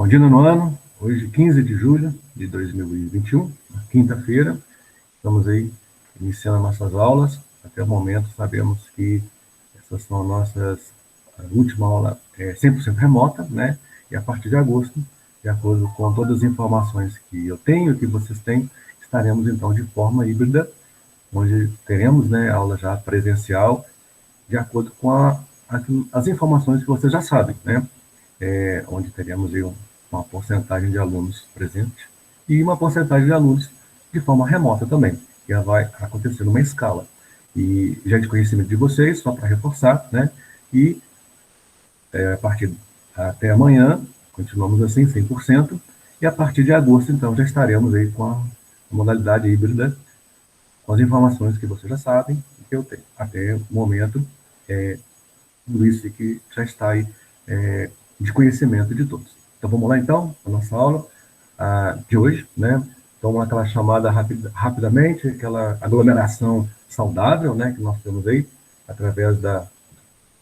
Bom dia, nono ano. Hoje, 15 de julho de 2021, quinta-feira. Estamos aí iniciando nossas aulas. Até o momento, sabemos que essas são nossas última aula 100% remota, né? E a partir de agosto, de acordo com todas as informações que eu tenho, que vocês têm, estaremos, então, de forma híbrida, onde teremos, né, aula já presencial, de acordo com as informações que vocês já sabem, né? Onde teremos aí uma porcentagem de alunos presente e uma porcentagem de alunos de forma remota também, que vai acontecer numa escala. E já de conhecimento de vocês, só para reforçar, né? E a partir até amanhã, continuamos assim, 100%, e a partir de agosto, então, já estaremos aí com a modalidade híbrida, com as informações que vocês já sabem, que eu tenho. Até o momento, tudo isso que já está aí de conhecimento de todos. Então, vamos lá, então, a nossa aula de hoje, né? Então, aquela chamada rapidamente, aquela aglomeração saudável, né, que nós temos aí, através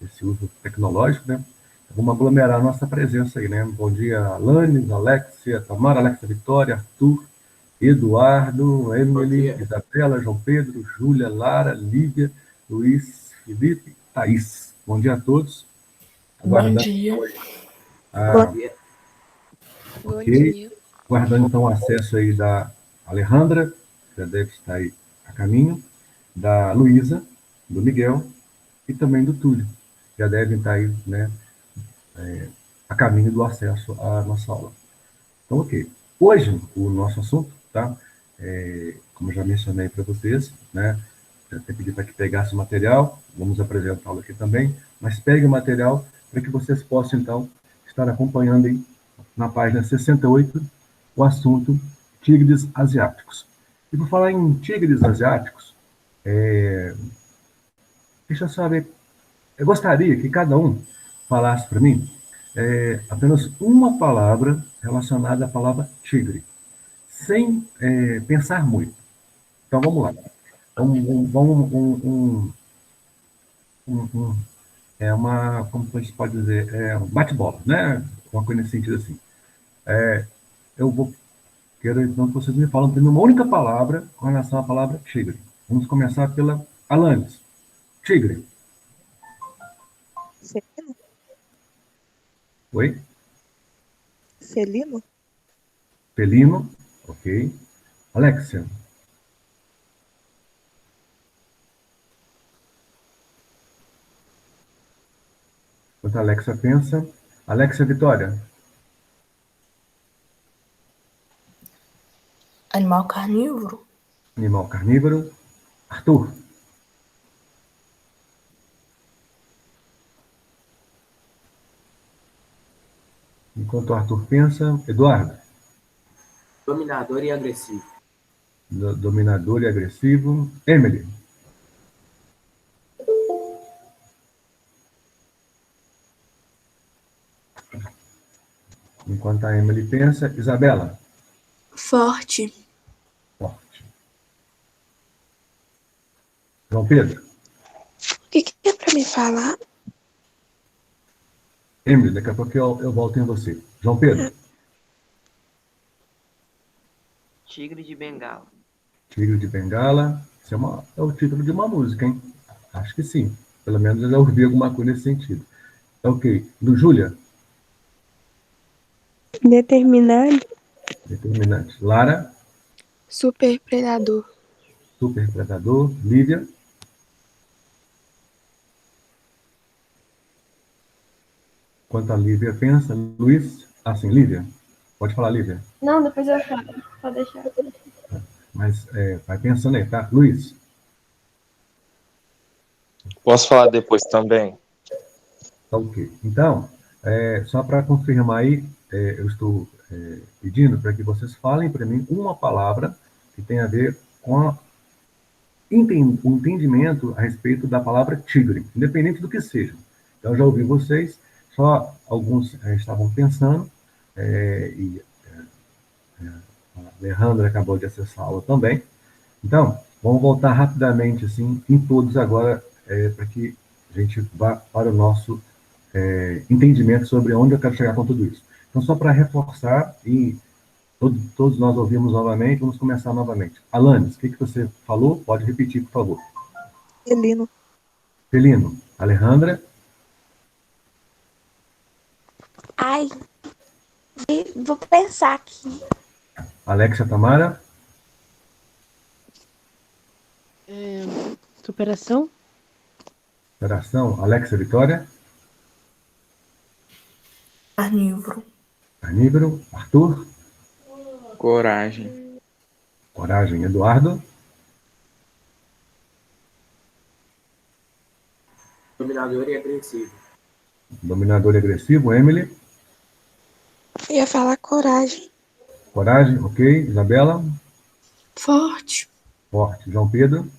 desse uso tecnológico, né? Vamos aglomerar a nossa presença aí, né? Bom dia, Alanis, Alexia, Tamara, Alexia Vitória, Arthur, Eduardo, Emily, Isabela, João Pedro, Júlia, Lara, Lívia, Luiz, Felipe, Thaís. Bom dia a todos. Bom dia. Bom dia. Bom dia. Guardando então o acesso aí da Alejandra, que já deve estar aí a caminho, da Luísa, do Miguel e também do Túlio. Já devem estar aí, né, a caminho do acesso à nossa aula. Então, ok. Hoje, o nosso assunto, tá? Como eu já mencionei para vocês, né? Já até pedi para que pegasse o material, vamos apresentá-lo aqui também, mas pegue o material para que vocês possam, então, estar acompanhando aí na página 68 o assunto tigres asiáticos. E por falar em tigres asiáticos, deixa eu saber, eu gostaria que cada um falasse para mim apenas uma palavra relacionada à palavra tigre, sem pensar muito. Então, vamos lá. Como a gente pode dizer, um bate-bola, né? Uma coisa nesse sentido assim. Quero então que vocês me falam primeiro uma única palavra com relação à palavra tigre. Vamos começar pela Alanis. Tigre. Celino? Oi? Celino? Felino. Ok. Alexia. Enquanto a Alexia pensa. Alexia Vitória. Animal carnívoro. Animal carnívoro. Arthur. Enquanto o Arthur pensa. Eduardo. Dominador e agressivo. Dominador e agressivo. Emily. Enquanto a Emily pensa. Isabela. Forte. Forte. João Pedro. O que é para me falar? Emily, daqui a pouco eu volto em você. João Pedro. Tigre de Bengala. Tigre de Bengala. Isso é o título de uma música, hein? Acho que sim. Pelo menos eu já ouvi alguma coisa nesse sentido. Ok. Do Júlia. Determinante. Determinante. Lara. Super predador. Super predador. Lívia. Enquanto a Lívia pensa, Luiz. Sim, Lívia. Pode falar, Lívia. Não, depois eu falo. Pode deixar. Mas vai pensando aí, tá? Luiz. Posso falar depois também? Ok. Então, só para confirmar aí, eu estou pedindo para que vocês falem para mim uma palavra que tem a ver com o entendimento a respeito da palavra tigre, independente do que seja. Então, já ouvi vocês, só alguns estavam pensando, e a Alejandra acabou de acessar a aula também. Então, vamos voltar rapidamente assim, em todos agora, para que a gente vá para o nosso entendimento sobre onde eu quero chegar com tudo isso. Então, só para reforçar, e todos nós ouvimos novamente, vamos começar novamente. Alanis, o que você falou? Pode repetir, por favor. Felino. Felino. Alejandra. Ai, vou pensar aqui. Alexia Tamara. Superação. Superação. Alexia Vitória. Carnívoro. Carnívoro. Arthur. Coragem. Coragem. Eduardo. Dominador e agressivo. Dominador e agressivo. Emily. Eu ia falar coragem. Coragem. Ok. Isabela. Forte. Forte. João Pedro.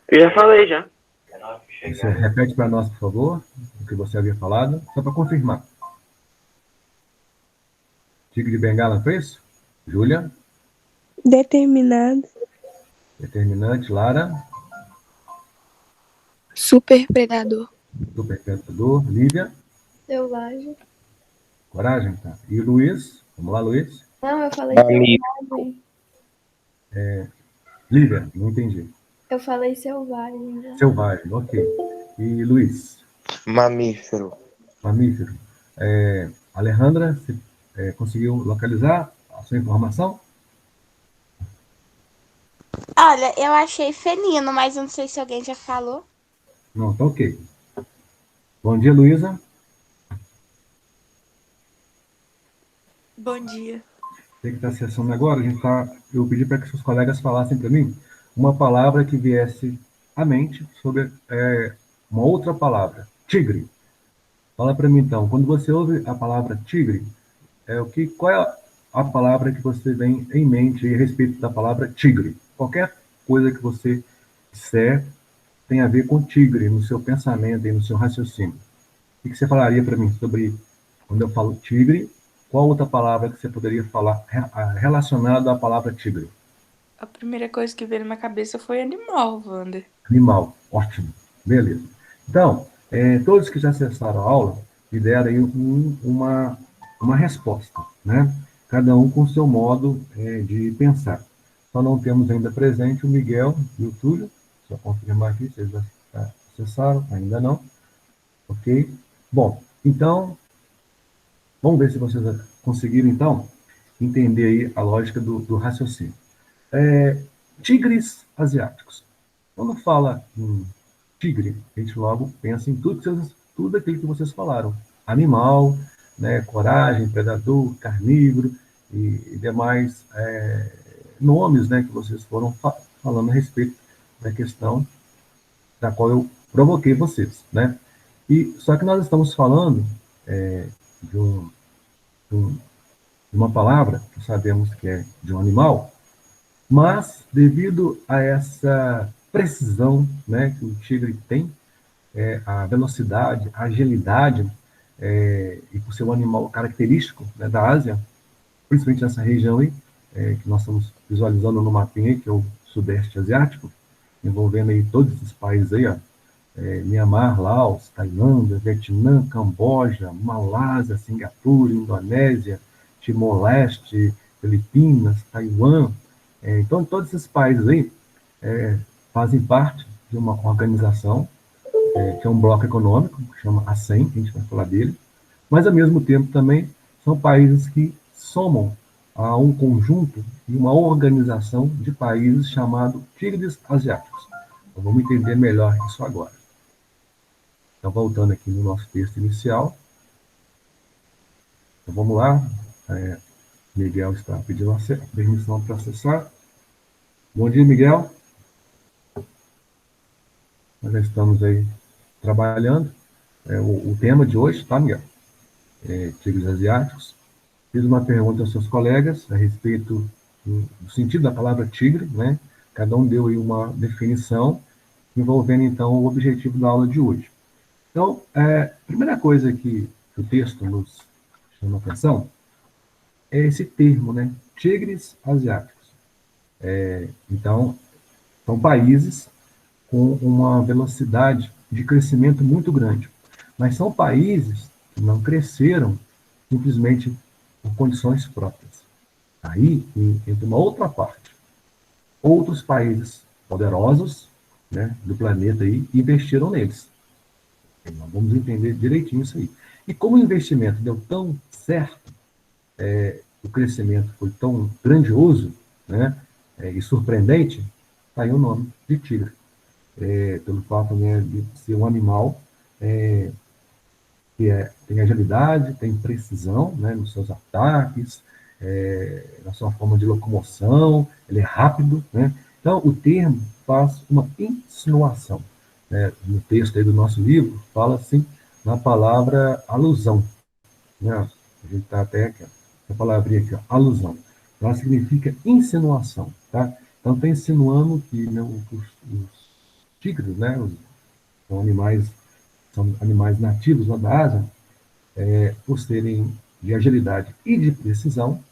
Eu já falei já. Você repete para nós, por favor, o que você havia falado, só para confirmar. Tigre de Bengala foi isso? Júlia. Determinado. Determinante. Lara. Super predador. Superpredador. Lívia. Selvagem. Coragem, tá. E Luiz. Vamos lá, Luiz. Não, eu falei Mamífero. selvagem. Lívia, não entendi. Eu falei selvagem já. Selvagem, ok. E Luiz. Mamífero. Mamífero. Alejandra, você conseguiu localizar a sua informação? Olha, eu achei felino, mas eu não sei se alguém já falou. Não, tá ok. Bom dia, Luísa. Bom dia. Você que está acessando agora, eu pedi para que seus colegas falassem para mim uma palavra que viesse à mente sobre uma outra palavra. Tigre. Fala para mim, então, quando você ouve a palavra tigre, qual é a palavra que você tem em mente a respeito da palavra tigre? Qualquer coisa que você disser tem a ver com tigre no seu pensamento e no seu raciocínio. O que você falaria para mim sobre, quando eu falo tigre, qual outra palavra que você poderia falar relacionada à palavra tigre? A primeira coisa que veio na minha cabeça foi animal, Wander. Animal, ótimo, beleza. Então, todos que já acessaram a aula me deram aí uma resposta, né? Cada um com o seu modo de pensar. Só não temos ainda presente o Miguel e o Túlio. Só confirmar aqui se eles já acessaram, ainda não. Ok? Bom, então, vamos ver se vocês conseguiram, então, entender aí a lógica do raciocínio. Tigres asiáticos. Quando fala em tigre, a gente logo pensa em tudo aquilo que vocês falaram. Animal, né, coragem, predador, carnívoro e demais nomes, né, que vocês foram falando a respeito da questão da qual eu provoquei vocês, né? Só que nós estamos falando de uma palavra que sabemos que é de um animal, mas devido a essa precisão, né, que o tigre tem, a velocidade, a agilidade, e por ser um animal característico, né, da Ásia, principalmente nessa região aí, que nós estamos visualizando no mapinha aí, que é o Sudeste Asiático, envolvendo aí todos esses países aí, ó, Myanmar, Laos, Tailândia, Vietnã, Camboja, Malásia, Singapura, Indonésia, Timor-Leste, Filipinas, Taiwan. Então, todos esses países aí fazem parte de uma organização, que é um bloco econômico, que chama ASEM, que a gente vai falar dele, mas, ao mesmo tempo, também são países que somam a um conjunto e uma organização de países chamado Tigres Asiáticos. Então, vamos entender melhor isso agora. Então, voltando aqui no nosso texto inicial. Então, vamos lá. Miguel está pedindo permissão para acessar. Bom dia, Miguel. Nós já estamos aí trabalhando. O tema de hoje, tá, Miguel? Tigres asiáticos. Fiz uma pergunta aos seus colegas a respeito do sentido da palavra tigre, né? Cada um deu aí uma definição, envolvendo, então, o objetivo da aula de hoje. Então, a primeira coisa que o texto nos chama a atenção é esse termo, né? Tigres asiáticos. Então, são países com uma velocidade de crescimento muito grande, mas são países não cresceram simplesmente por condições próprias. Aí entra uma outra parte. Outros países poderosos, né, do planeta aí, investiram neles. Nós vamos entender direitinho isso aí. E como o investimento deu tão certo, o crescimento foi tão grandioso, né, e surpreendente, está aí o nome de tigre. Pelo fato, né, de ser um animal que tem agilidade, tem precisão, né, nos seus ataques, na sua forma de locomoção, ele é rápido, né? Então, o termo faz uma insinuação, né? No texto aí do nosso livro, fala assim, na palavra alusão, né? A gente está até aqui, ó, a palavrinha aqui, ó, alusão. Ela significa insinuação, tá? Então, está insinuando que, né, os tigres, né, são animais nativos lá da Ásia, por serem de agilidade e de precisão,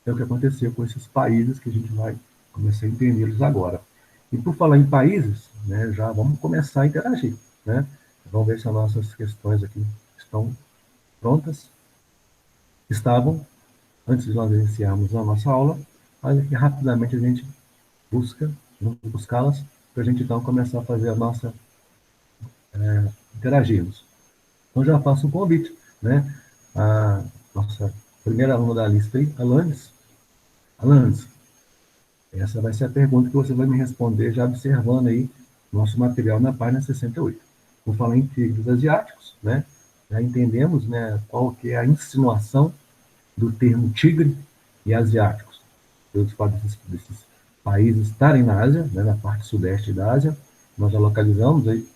é o que aconteceu com esses países que a gente vai começar a entendê-los agora. E por falar em países, né, já vamos começar a interagir, né? Vamos ver se as nossas questões aqui estão prontas. Estavam, antes de nós iniciarmos a nossa aula, mas aqui rapidamente a gente vamos buscá-las, para a gente então começar a fazer a nossa interagirmos. Então já faço um convite, né? A nossa primeira aluna da lista aí, Alanis. Alanis, essa vai ser a pergunta que você vai me responder já observando aí nosso material na página 68. Vou falar em tigres asiáticos, né? Já entendemos, né, qual que é a insinuação do termo tigre e asiáticos. Pelos fatos desses países estarem na Ásia, né, na parte sudeste da Ásia, nós já localizamos aí,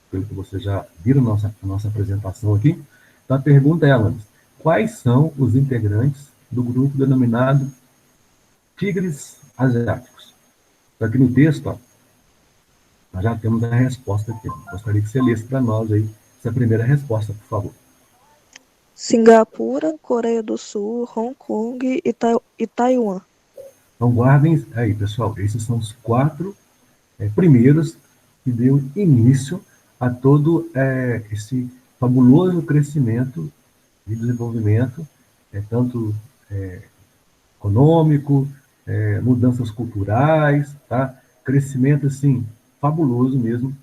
pelo que vocês já viram na nossa apresentação aqui. Então a pergunta é, Alanis, quais são os integrantes do grupo denominado tigres asiáticos? Então, aqui no texto, ó, nós já temos a resposta aqui. Gostaria que você lesse para nós aí essa primeira resposta, por favor. Singapura, Coreia do Sul, Hong Kong e Taiwan. Então, guardem aí, pessoal, esses são os 4 primeiros que deu início a todo esse fabuloso crescimento e desenvolvimento, tanto econômico, mudanças culturais, tá? Crescimento, assim, fabuloso mesmo,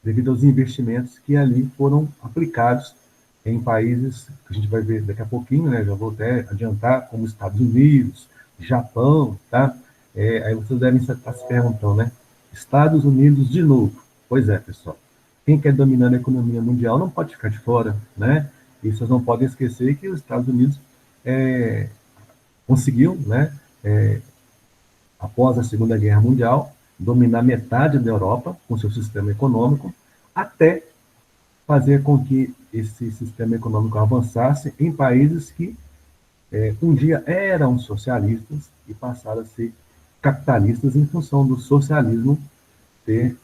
devido aos investimentos que ali foram aplicados em países que a gente vai ver daqui a pouquinho, né? Já vou até adiantar, como Estados Unidos, Japão, tá? Aí vocês devem estar se perguntando, né? Estados Unidos de novo. Pois é, pessoal. Quem quer dominar a economia mundial não pode ficar de fora, né? E vocês não podem esquecer que os Estados Unidos conseguiu, né? Após a Segunda Guerra Mundial, dominar metade da Europa com seu sistema econômico, até fazer com que esse sistema econômico avançasse em países que um dia eram socialistas e passaram a ser capitalistas em função do socialismo ter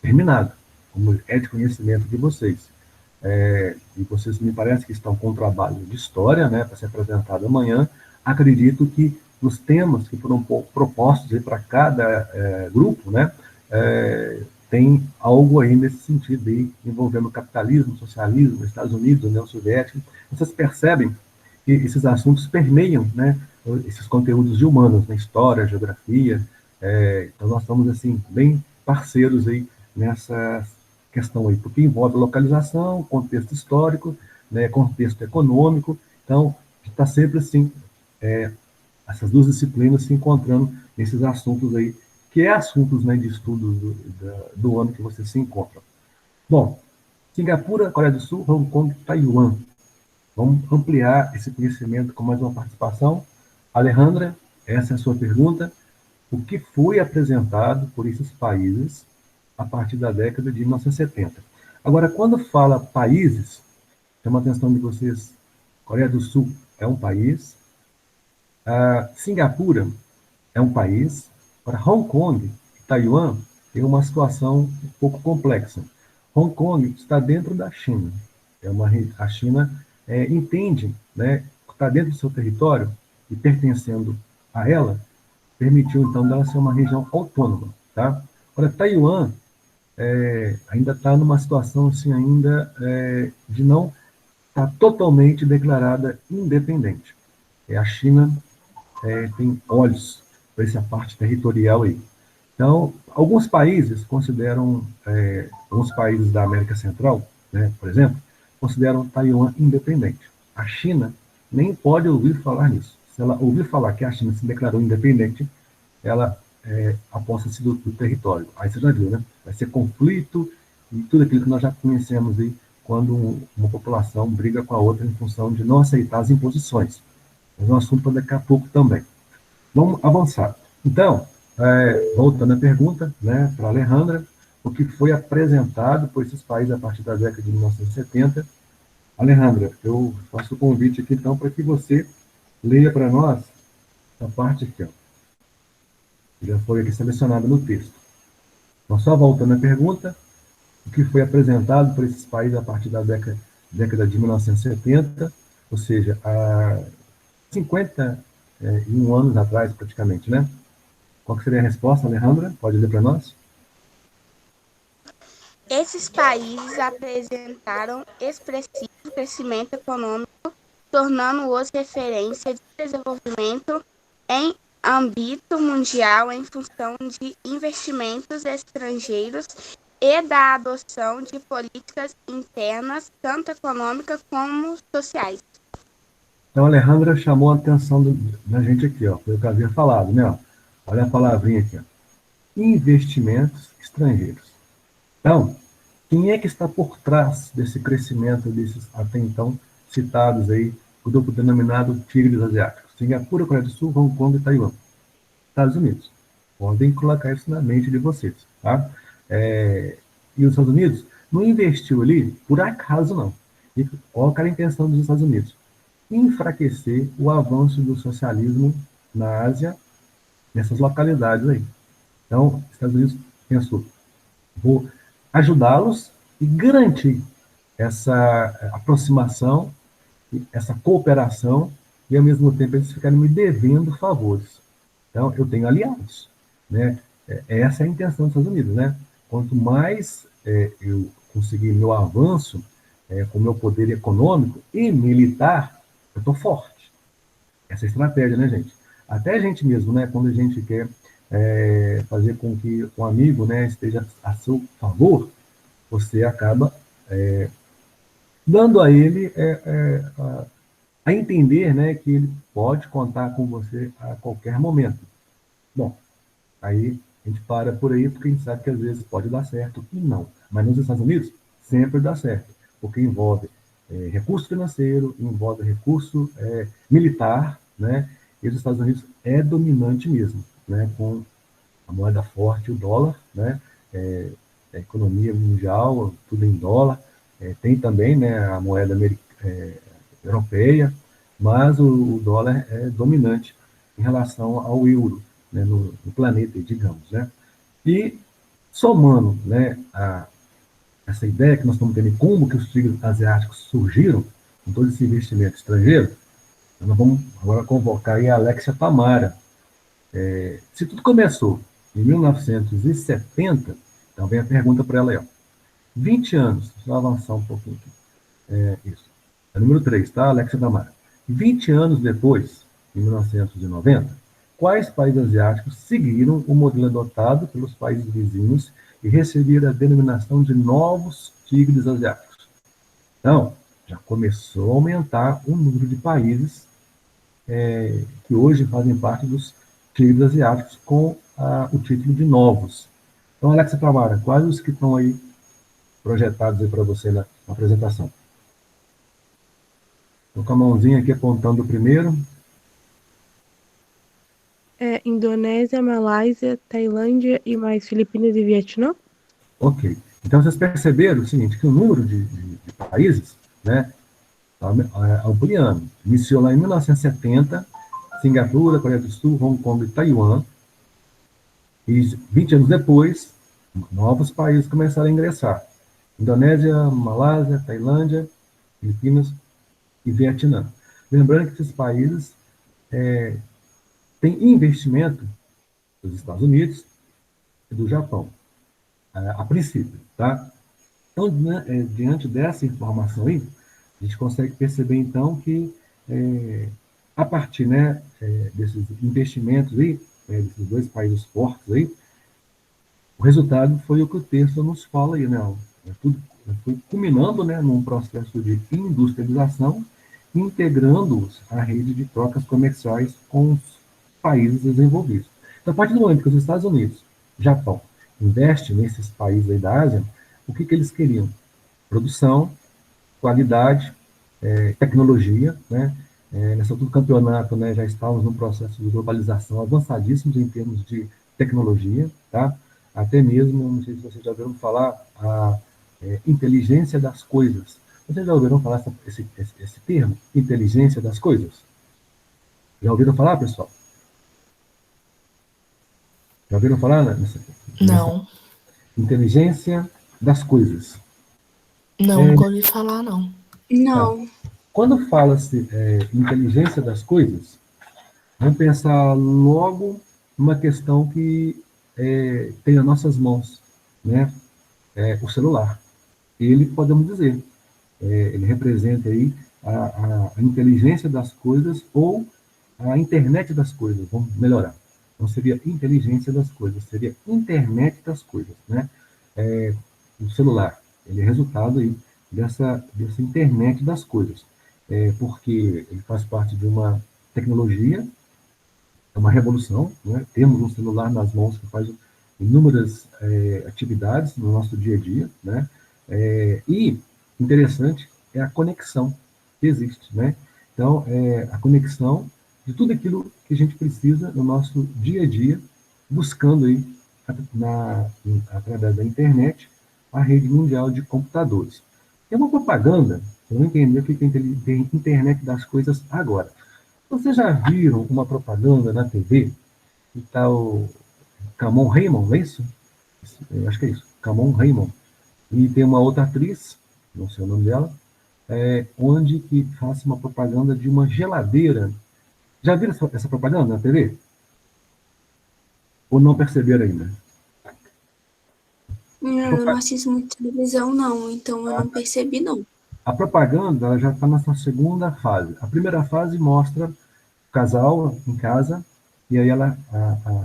terminado, como é de conhecimento de vocês. E vocês me parece que estão com um trabalho de história, né, para ser apresentado amanhã. Acredito que os temas que foram propostos para cada grupo, né, tem algo aí nesse sentido, aí, envolvendo capitalismo, socialismo, Estados Unidos, União Soviética. Vocês percebem que esses assuntos permeiam, né, esses conteúdos de humanos, né, história, geografia. Então nós estamos assim bem parceiros aí nessa questão aí, porque envolve localização, contexto histórico, né, contexto econômico. Então está sempre assim essas duas disciplinas se encontrando nesses assuntos aí, que é assuntos, né, de estudo do ano que vocês se encontram. Bom, Singapura, Coreia do Sul, Hong Kong, Taiwan. Vamos ampliar esse conhecimento com mais uma participação. Alejandra, essa é a sua pergunta. O que foi apresentado por esses países a partir da década de 1970? Agora, quando fala países, chama a atenção de vocês, Coreia do Sul é um país, Singapura é um país, para Hong Kong e Taiwan tem uma situação um pouco complexa. Hong Kong está dentro da China. A China entende, né, que está dentro do seu território e pertencendo a ela, permitiu então dela ser uma região autônoma, tá? Agora, Taiwan ainda está numa situação assim ainda de não está totalmente declarada independente. A China tem olhos para essa parte territorial aí. Então, alguns países consideram, alguns países da América Central, né, por exemplo, consideram Taiwan independente. A China nem pode ouvir falar nisso. Se ela ouvir falar que a China se declarou independente, ela aposta-se do território. Aí você já viu, né? Vai ser conflito e tudo aquilo que nós já conhecemos aí quando uma população briga com a outra em função de não aceitar as imposições. Mas é um assunto para daqui a pouco também. Vamos avançar. Então, voltando à pergunta, né, para a Alejandra, o que foi apresentado por esses países a partir da década de 1970. Alejandra, eu faço o convite aqui, então, para que você leia para nós a parte aqui, ó, que já foi aqui selecionada no texto. Então, só voltando à pergunta, o que foi apresentado por esses países a partir da década de 1970, ou seja, há 51 anos atrás, praticamente, né? Qual que seria a resposta, Alejandra? Pode ler para nós? Esses países apresentaram expressivo crescimento econômico, tornando-os referência de desenvolvimento em âmbito mundial em função de investimentos estrangeiros e da adoção de políticas internas, tanto econômicas como sociais. Então, a Alejandra chamou a atenção da gente aqui, ó, foi o que eu havia falado, né? Ó. Olha a palavrinha aqui, ó. Investimentos estrangeiros. Então, quem é que está por trás desse crescimento desses, até então, citados aí, o grupo denominado Tigres Asiáticos? Singapura, Coreia do Sul, Hong Kong e Taiwan. Estados Unidos. Podem colocar isso na mente de vocês, tá? E os Estados Unidos não investiu ali por acaso, não. E qual era a intenção dos Estados Unidos? Enfraquecer o avanço do socialismo na Ásia, nessas localidades aí. Então, os Estados Unidos pensou, vou ajudá-los e garantir essa aproximação, essa cooperação, e ao mesmo tempo eles ficaram me devendo favores. Então, eu tenho aliados, né? Essa é a intenção dos Estados Unidos, né? Quanto mais eu conseguir meu avanço com meu poder econômico e militar, eu estou forte. Essa é a estratégia, né, gente? Até a gente mesmo, né? Quando a gente quer fazer com que um amigo, né, esteja a seu favor, você acaba dando a ele a entender, né, que ele pode contar com você a qualquer momento. Bom, aí a gente para por aí porque a gente sabe que às vezes pode dar certo e não. Mas nos Estados Unidos sempre dá certo, porque envolve recurso financeiro, envolve recurso militar, né? E os Estados Unidos é dominante mesmo, né? Com a moeda forte, o dólar, né? A economia mundial, tudo em dólar. Tem também, né, a moeda europeia, mas o dólar é dominante em relação ao euro, né, no planeta, digamos, né? E somando, né, essa ideia que nós estamos tendo, como que os tigres asiáticos surgiram, com todo esse investimento estrangeiro, nós vamos agora convocar aí a Alexia Tamara. Se tudo começou em 1970, então vem a pergunta para ela aí, ó. 20 anos, deixa eu avançar um pouquinho aqui. Isso. É número 3, tá, Alexia Tamara? 20 anos depois, em 1990, quais países asiáticos seguiram o modelo adotado pelos países vizinhos e receberam a denominação de novos tigres asiáticos? Então, já começou a aumentar o número de países que hoje fazem parte dos tigres asiáticos com o título de novos. Então, Alexia Tamara, quais os que estão aí projetados aí para você na apresentação? Estou com a mãozinha aqui apontando o primeiro. Indonésia, Malásia, Tailândia e mais Filipinas e Vietnã? Ok. Então, vocês perceberam o seguinte, que o número de países, né, está ampliando. Iniciou lá em 1970, Singapura, Coreia do Sul, Hong Kong e Taiwan. E 20 anos depois, novos países começaram a ingressar. Indonésia, Malásia, Tailândia, Filipinas e Vietnã. Lembrando que esses países têm investimento dos Estados Unidos e do Japão, a princípio, tá? Então, diante dessa informação aí, A gente consegue perceber, então, que a partir, né, desses investimentos aí, desses dois países fortes aí, o resultado foi o que o texto nos fala aí, né? Tudo foi culminando, né, num processo de industrialização, integrando-os à rede de trocas comerciais com os países desenvolvidos. Então, a partir do momento que os Estados Unidos, Japão, investem nesses países aí da Ásia, o que eles queriam? Produção, qualidade, tecnologia, né? Nessa altura do campeonato, né, já estávamos num processo de globalização avançadíssimos em termos de tecnologia, tá? Até mesmo, não sei se vocês já ouviram falar, a inteligência das coisas. Vocês já ouviram falar esse termo, inteligência das coisas? Já ouviram falar, pessoal? Já ouviram falar nessa Não, inteligência das coisas? nunca ouvi falar, não. Não. Quando fala-se inteligência das coisas, vamos pensar logo numa questão que tem nas nossas mãos, né? O celular. Ele, podemos dizer, ele representa aí a inteligência das coisas ou a internet das coisas, vamos melhorar. Não seria inteligência das coisas, seria internet das coisas, né? O celular, ele é resultado aí dessa internet das coisas, porque ele faz parte de uma tecnologia, é uma revolução, né? Temos um celular nas mãos que faz inúmeras atividades no nosso dia a dia, né? E interessante é a conexão que existe, né? Então, a conexão de tudo aquilo que a gente precisa no nosso dia a dia, buscando aí, através da internet, a rede mundial de computadores. Tem uma propaganda, eu não entendi o que é internet das coisas agora. Vocês já viram uma propaganda na TV que está o Camon Raymond, não é isso? Eu acho que é isso, Camon Raymond. E tem uma outra atriz, não sei o nome dela, onde que faz uma propaganda de uma geladeira. Já viram essa propaganda na TV? Ou não perceberam ainda? Eu não assisto muito televisão, não, então eu não percebi, não. A propaganda ela já está na sua segunda fase. A primeira fase mostra o casal em casa, e aí a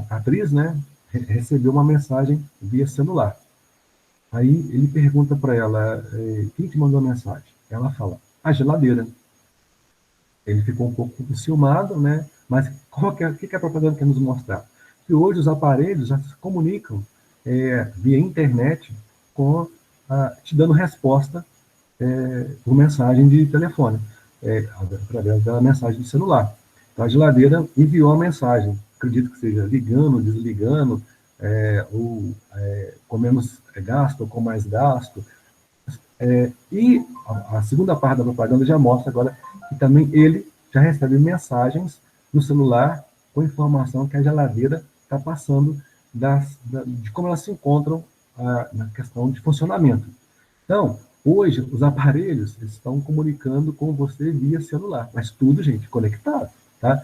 atriz, né, recebeu uma mensagem via celular. Aí ele pergunta para ela, quem te mandou a mensagem? Ela fala, a geladeira. Ele ficou um pouco enciumado, né? Mas o que a propaganda quer nos mostrar? Que hoje os aparelhos já se comunicam via internet, te dando resposta por mensagem de telefone, através da mensagem do celular. Então, a geladeira enviou a mensagem, acredito que seja ligando, desligando, ou com menos gasto ou com mais gasto. E a segunda parte da propaganda já mostra agora que também ele já recebe mensagens no celular com informação que a geladeira está passando de como elas se encontram na questão de funcionamento. Então, hoje, os aparelhos estão comunicando com você via celular, mas tudo, gente, conectado, tá?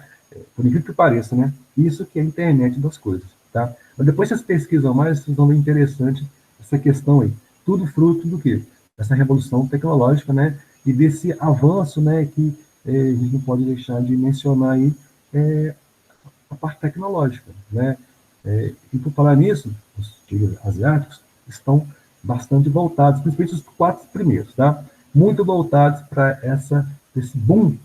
Por incrível que pareça, né? Isso que é a internet das coisas, tá? Mas depois vocês pesquisam mais, vocês vão ver interessante essa questão aí. Tudo fruto do quê? Dessa revolução tecnológica, né? E desse avanço, né? Que a gente não pode deixar de mencionar aí a parte tecnológica, né? E por falar nisso, os tigres asiáticos estão bastante voltados, principalmente os 4 primeiros, tá? Muito voltados para esse boom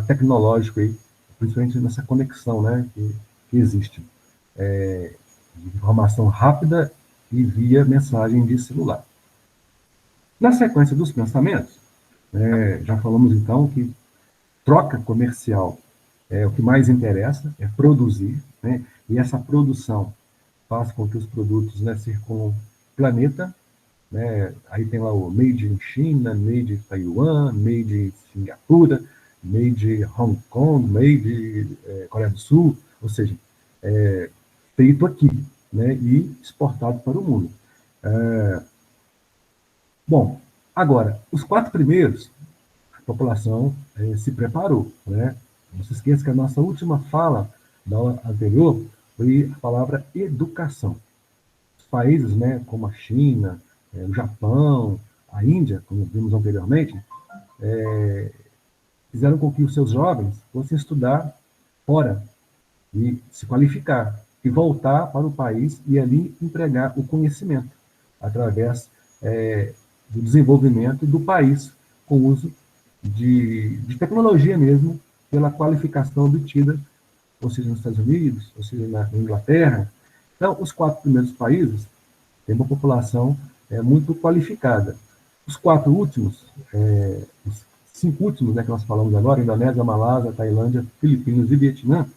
tecnológico aí, principalmente nessa conexão, né? Que existe. De informação rápida e via mensagem de celular. Na sequência dos pensamentos, já falamos então que troca comercial é o que mais interessa, é produzir, né? E essa produção faz com que os produtos, né, circulam o planeta, né? Aí tem lá o Made in China, Made in Taiwan, Made in Singapura, Made in Hong Kong, Made in Coreia do Sul, ou seja, feito aqui, né, e exportado para o mundo. Bom, agora, os 4 primeiros, a população se preparou, né? Não se esqueça que a nossa última fala da aula anterior foi a palavra educação. Os países, né, como a China, o Japão, a Índia, como vimos anteriormente, fizeram com que os seus jovens fossem estudar fora e se qualificar e voltar para o país e ali empregar o conhecimento através do desenvolvimento do país com o uso de tecnologia mesmo, pela qualificação obtida, ou seja, nos Estados Unidos, ou seja, na Inglaterra. Então, os 4 primeiros países têm uma população muito qualificada. Os 4 últimos, os 5 últimos, né, que nós falamos agora, Indonésia, Malásia, Tailândia, Filipinas e Vietnã,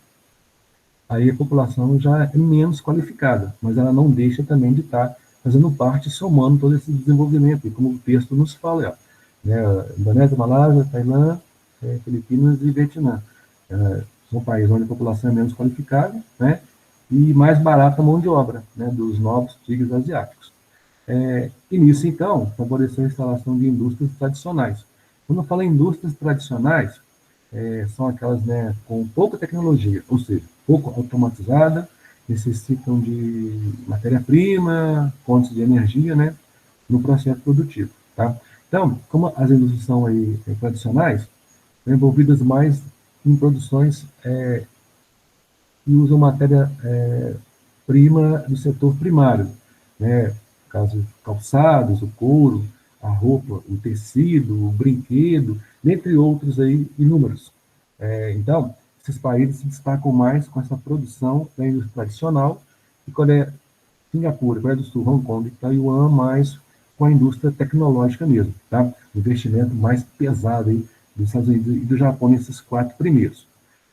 aí a população já é menos qualificada, mas ela não deixa também de estar fazendo parte, somando todo esse desenvolvimento, e como o texto nos fala, né, Indonésia, Malásia, Tailândia, Filipinas e Vietnã. São países onde a população é menos qualificada, né, e mais barata a mão de obra, né, dos novos tigres asiáticos. E nisso, então, favoreceu a instalação de indústrias tradicionais. Quando eu falo em indústrias tradicionais, são aquelas, né, com pouca tecnologia, ou seja, pouco automatizada, necessitam de matéria-prima, fontes de energia, né, no processo produtivo, tá? Então, como as indústrias são aí tradicionais, estão envolvidas mais em produções que usam matéria-prima do setor primário, né, no caso, calçados, o couro, a roupa, o tecido, o brinquedo, dentre outros aí inúmeros. Então, esses países se destacam mais com essa produção da indústria tradicional, e Singapura, Coreia do Sul, Hong Kong e Taiwan, mais com a indústria tecnológica mesmo, tá? O investimento mais pesado aí dos Estados Unidos e do Japão nesses 4 primeiros.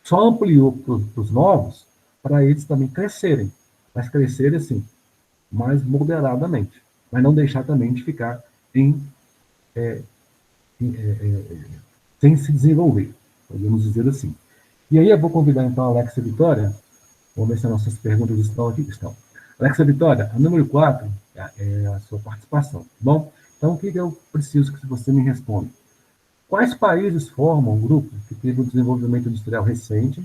Só ampliou para os novos, para eles também crescerem, mas crescerem assim, mais moderadamente, mas não deixar também de ficar sem se desenvolver, podemos dizer assim. E aí eu vou convidar então a Alexa Vitória, vamos ver se as nossas perguntas estão aqui. Alexa Vitória, a número 4 é a sua participação, tá bom? Então, o que eu preciso que você me responda? Quais países formam um grupo que teve um desenvolvimento industrial recente,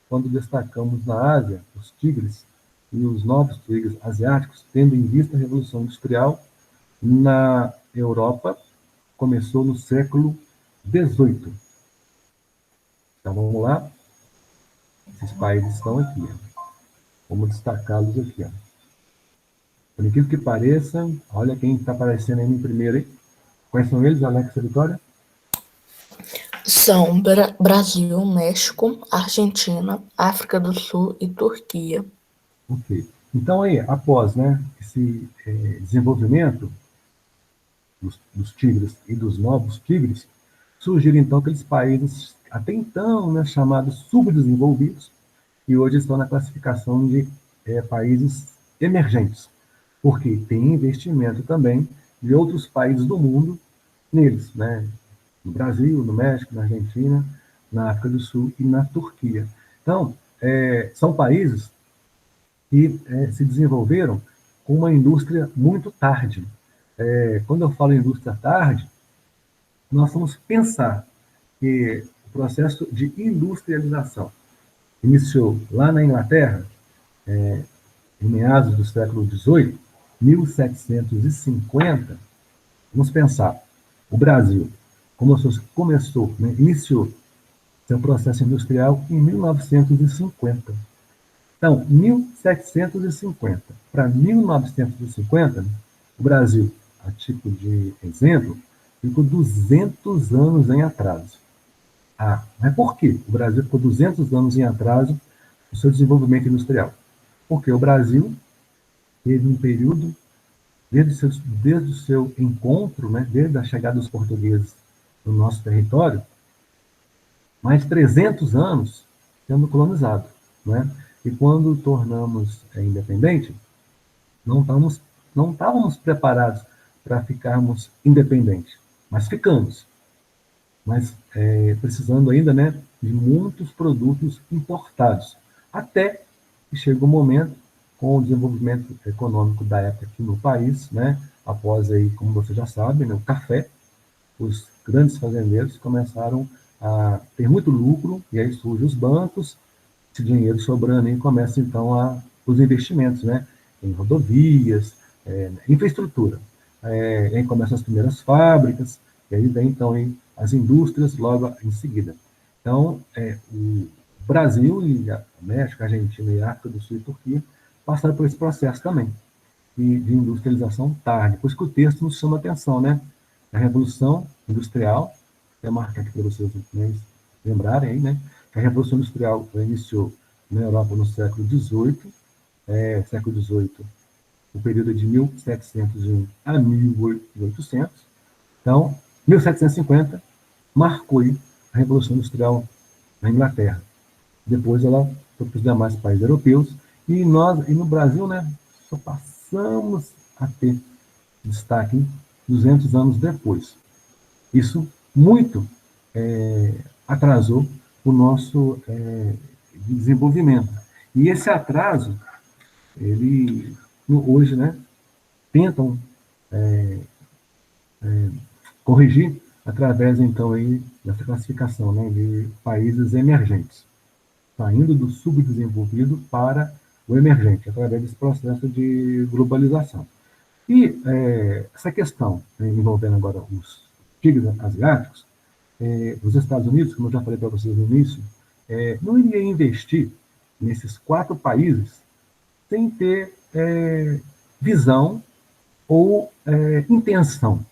quando destacamos na Ásia os tigres e os novos tigres asiáticos, tendo em vista a Revolução Industrial na Europa, começou no século XVIII. Então, vamos lá. Esses países estão aqui. Vamos destacá-los aqui. Por incrível que pareça, olha quem está aparecendo aí em primeiro. Hein? Quais são eles, Alexa Vitória? São Brasil, México, Argentina, África do Sul e Turquia. Ok. Então, aí, após, né, esse desenvolvimento dos tigres e dos novos tigres, surgiram, então, aqueles países até então, né, chamados subdesenvolvidos, e hoje estão na classificação de países emergentes, porque tem investimento também de outros países do mundo neles, né, no Brasil, no México, na Argentina, na África do Sul e na Turquia. Então, são países que se desenvolveram com uma indústria muito tarde. Quando eu falo em indústria tarde, nós vamos pensar que o processo de industrialização iniciou lá na Inglaterra, em meados do século XVIII, 1750. Vamos pensar, o Brasil começou, né, iniciou seu processo industrial em 1950. Então, 1750 para 1950, o Brasil, a tipo de exemplo, ficou 200 anos em atraso. Mas por que o Brasil ficou 200 anos em atraso no seu desenvolvimento industrial? Porque o Brasil teve um período, desde o seu encontro, né, desde a chegada dos portugueses no nosso território, mais de 300 anos sendo colonizado, né? E quando tornamos independente, não estávamos preparados para ficarmos independentes, mas ficamos. Mas precisando ainda, né, de muitos produtos importados, até que chega um momento, com o desenvolvimento econômico da época aqui no país, né, após aí, como você já sabe, né, o café, os grandes fazendeiros começaram a ter muito lucro, e aí surgem os bancos, esse dinheiro sobrando, e começa então os investimentos, né, em rodovias, infraestrutura. Aí começam as primeiras fábricas, e aí vem então as indústrias logo em seguida. Então, o Brasil e a México, a Argentina e a África do Sul e Turquia passaram por esse processo também de industrialização tarde. Por isso que o texto nos chama a atenção, né? A Revolução Industrial, vou marcar aqui para vocês lembrarem aí, né? Que a Revolução Industrial iniciou na Europa no século XVIII, o período de 1701 a 1800. Então, 1750 marcou aí a Revolução Industrial na Inglaterra. Depois ela foi para os demais países europeus. E no Brasil, né, só passamos a ter destaque 200 anos depois. Isso muito atrasou o nosso desenvolvimento. E esse atraso, hoje, né, tentam corrigir através, então, aí, dessa classificação, né, de países emergentes, saindo do subdesenvolvido para o emergente, através desse processo de globalização. E essa questão, envolvendo agora os tigres asiáticos, os Estados Unidos, como eu já falei para vocês no início, não iria investir nesses 4 países sem ter visão ou intenção.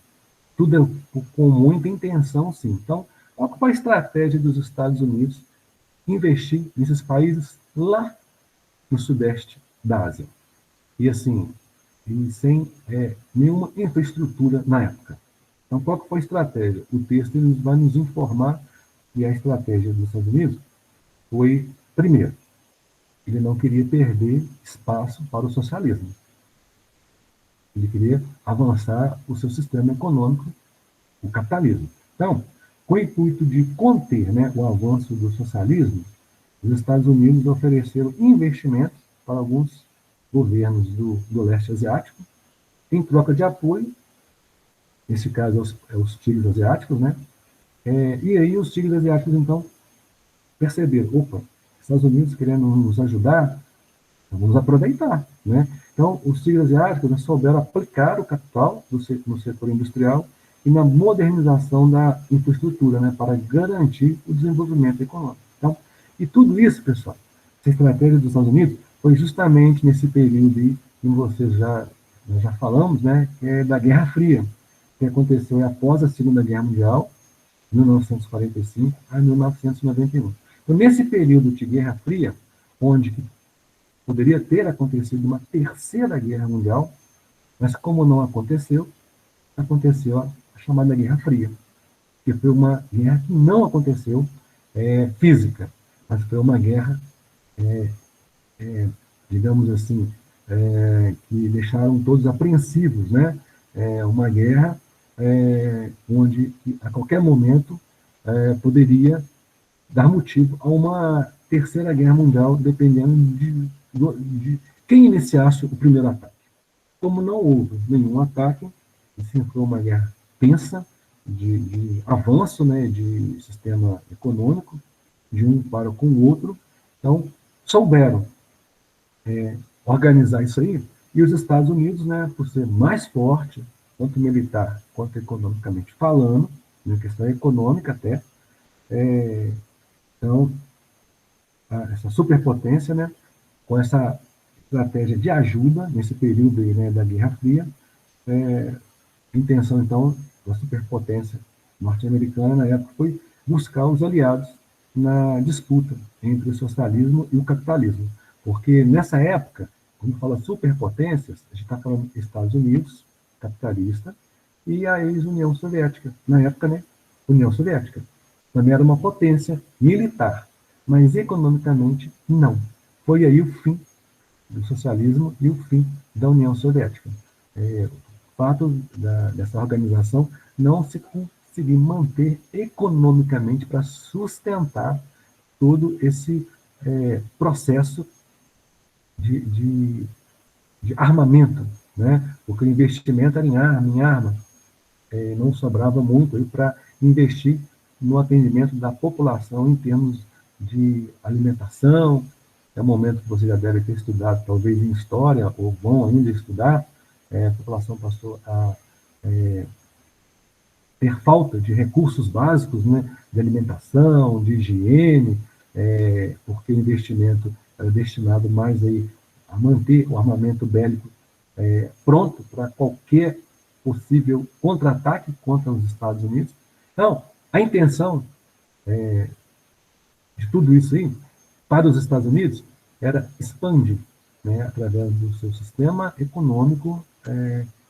Tudo com muita intenção, sim. Então, qual foi a estratégia dos Estados Unidos investir nesses países lá no sudeste da Ásia? E assim, sem nenhuma infraestrutura na época. Então, qual foi a estratégia? O texto vai nos informar que a estratégia dos Estados Unidos foi, primeiro, ele não queria perder espaço para o socialismo. Ele queria avançar o seu sistema econômico, o capitalismo. Então, com o intuito de conter, né, o avanço do socialismo, os Estados Unidos ofereceram investimentos para alguns governos do leste asiático, em troca de apoio, nesse caso os tigres asiáticos, né? E aí os tigres asiáticos, então, perceberam, opa, Estados Unidos querendo nos ajudar, vamos aproveitar, né? Então, os tigres asiáticos souberam aplicar o capital no setor industrial e na modernização da infraestrutura, né, para garantir o desenvolvimento econômico. Então, e tudo isso, pessoal, essa estratégia dos Estados Unidos foi justamente nesse período aí que nós já falamos, né, que é da Guerra Fria, que aconteceu após a Segunda Guerra Mundial, 1945 a 1991. Então, nesse período de Guerra Fria, onde poderia ter acontecido uma terceira guerra mundial, mas como não aconteceu, aconteceu a chamada Guerra Fria, que foi uma guerra que não aconteceu física, mas foi uma guerra, digamos assim, que deixaram todos apreensivos, né? Uma guerra onde a qualquer momento poderia dar motivo a uma terceira guerra mundial, dependendo de quem iniciasse o primeiro ataque. Como não houve nenhum ataque, assim, foi uma guerra tensa, de avanço, né, de sistema econômico, de um para com o outro. Então, souberam organizar isso aí, e os Estados Unidos, né, por ser mais forte, tanto militar quanto economicamente falando, na questão econômica até, então, essa superpotência, né, com essa estratégia de ajuda nesse período aí, né, da Guerra Fria, a intenção, então, da superpotência norte-americana na época foi buscar os aliados na disputa entre o socialismo e o capitalismo. Porque nessa época, quando fala superpotências, a gente está falando Estados Unidos, capitalista, e a ex-União Soviética. Na época, né, União Soviética. Também era uma potência militar, mas economicamente não. Foi aí o fim do socialismo e o fim da União Soviética. O fato dessa organização não se conseguir manter economicamente para sustentar todo esse processo de armamento, né? Porque o investimento era em arma, não sobrava muito para investir no atendimento da população em termos de alimentação. É um momento que você já deve ter estudado, talvez em história, ou vão ainda estudar, a população passou a ter falta de recursos básicos, né, de alimentação, de higiene, porque o investimento era destinado mais aí a manter o armamento bélico pronto para qualquer possível contra-ataque contra os Estados Unidos. Então, a intenção de tudo isso aí, para os Estados Unidos, era expandir, né, através do seu sistema econômico,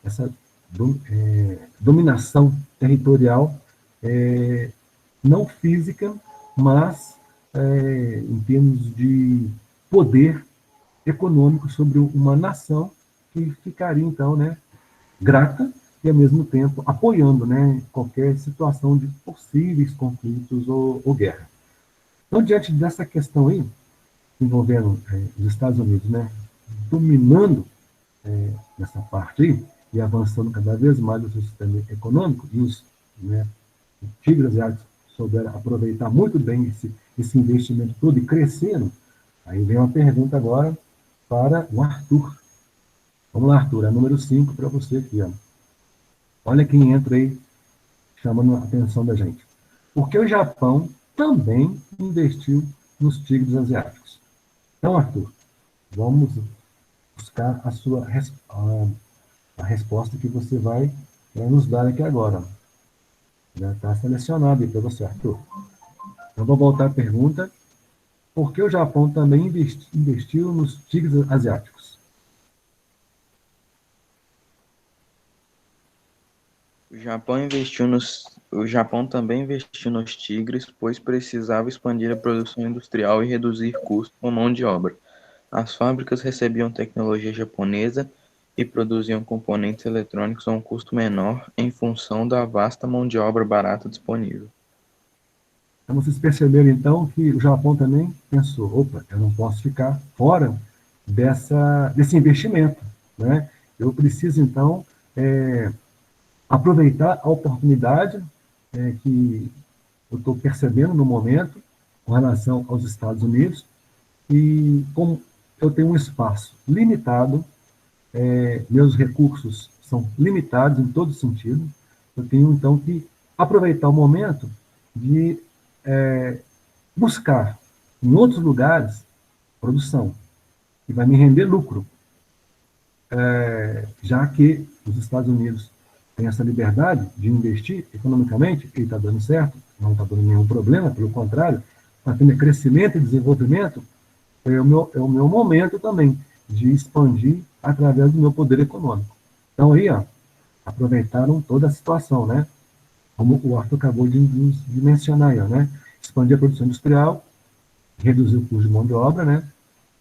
essa dominação territorial, não física, mas em termos de poder econômico sobre uma nação que ficaria, então, né, grata e, ao mesmo tempo, apoiando, né, qualquer situação de possíveis conflitos ou guerra. Então, diante dessa questão aí, envolvendo os Estados Unidos, né, dominando nessa parte aí, e avançando cada vez mais no seu sistema econômico, e os tigres asiáticos souberam aproveitar muito bem esse investimento todo e cresceram, aí vem uma pergunta agora para o Arthur. Vamos lá, Arthur, é número 5 para você aqui. Ó. Olha quem entra aí, chamando a atenção da gente. Porque o Japão também investiu nos tigres asiáticos. Então, Arthur, vamos buscar a resposta que você vai nos dar aqui agora. Já está selecionado aí para você, Arthur. Eu vou voltar à pergunta. Por que o Japão também investiu nos tigres asiáticos? O Japão também investiu nos tigres, pois precisava expandir a produção industrial e reduzir custos com mão de obra. As fábricas recebiam tecnologia japonesa e produziam componentes eletrônicos a um custo menor em função da vasta mão de obra barata disponível. Então, vocês perceberam, então, que o Japão também pensou, opa, eu não posso ficar fora desse investimento, né? Eu preciso, então, aproveitar a oportunidade que eu estou percebendo no momento com relação aos Estados Unidos e como eu tenho um espaço limitado, meus recursos são limitados em todo sentido, eu tenho, então, que aproveitar o momento de buscar em outros lugares produção, que vai me render lucro, já que os Estados Unidos têm essa liberdade de investir economicamente, e está dando certo, não está dando nenhum problema, pelo contrário, está tendo crescimento e desenvolvimento, é o meu momento também de expandir através do meu poder econômico. Então aí, ó, aproveitaram toda a situação, né? Como o Arthur acabou de mencionar aí, ó, né? Expandir a produção industrial, reduzir o custo de mão de obra, né?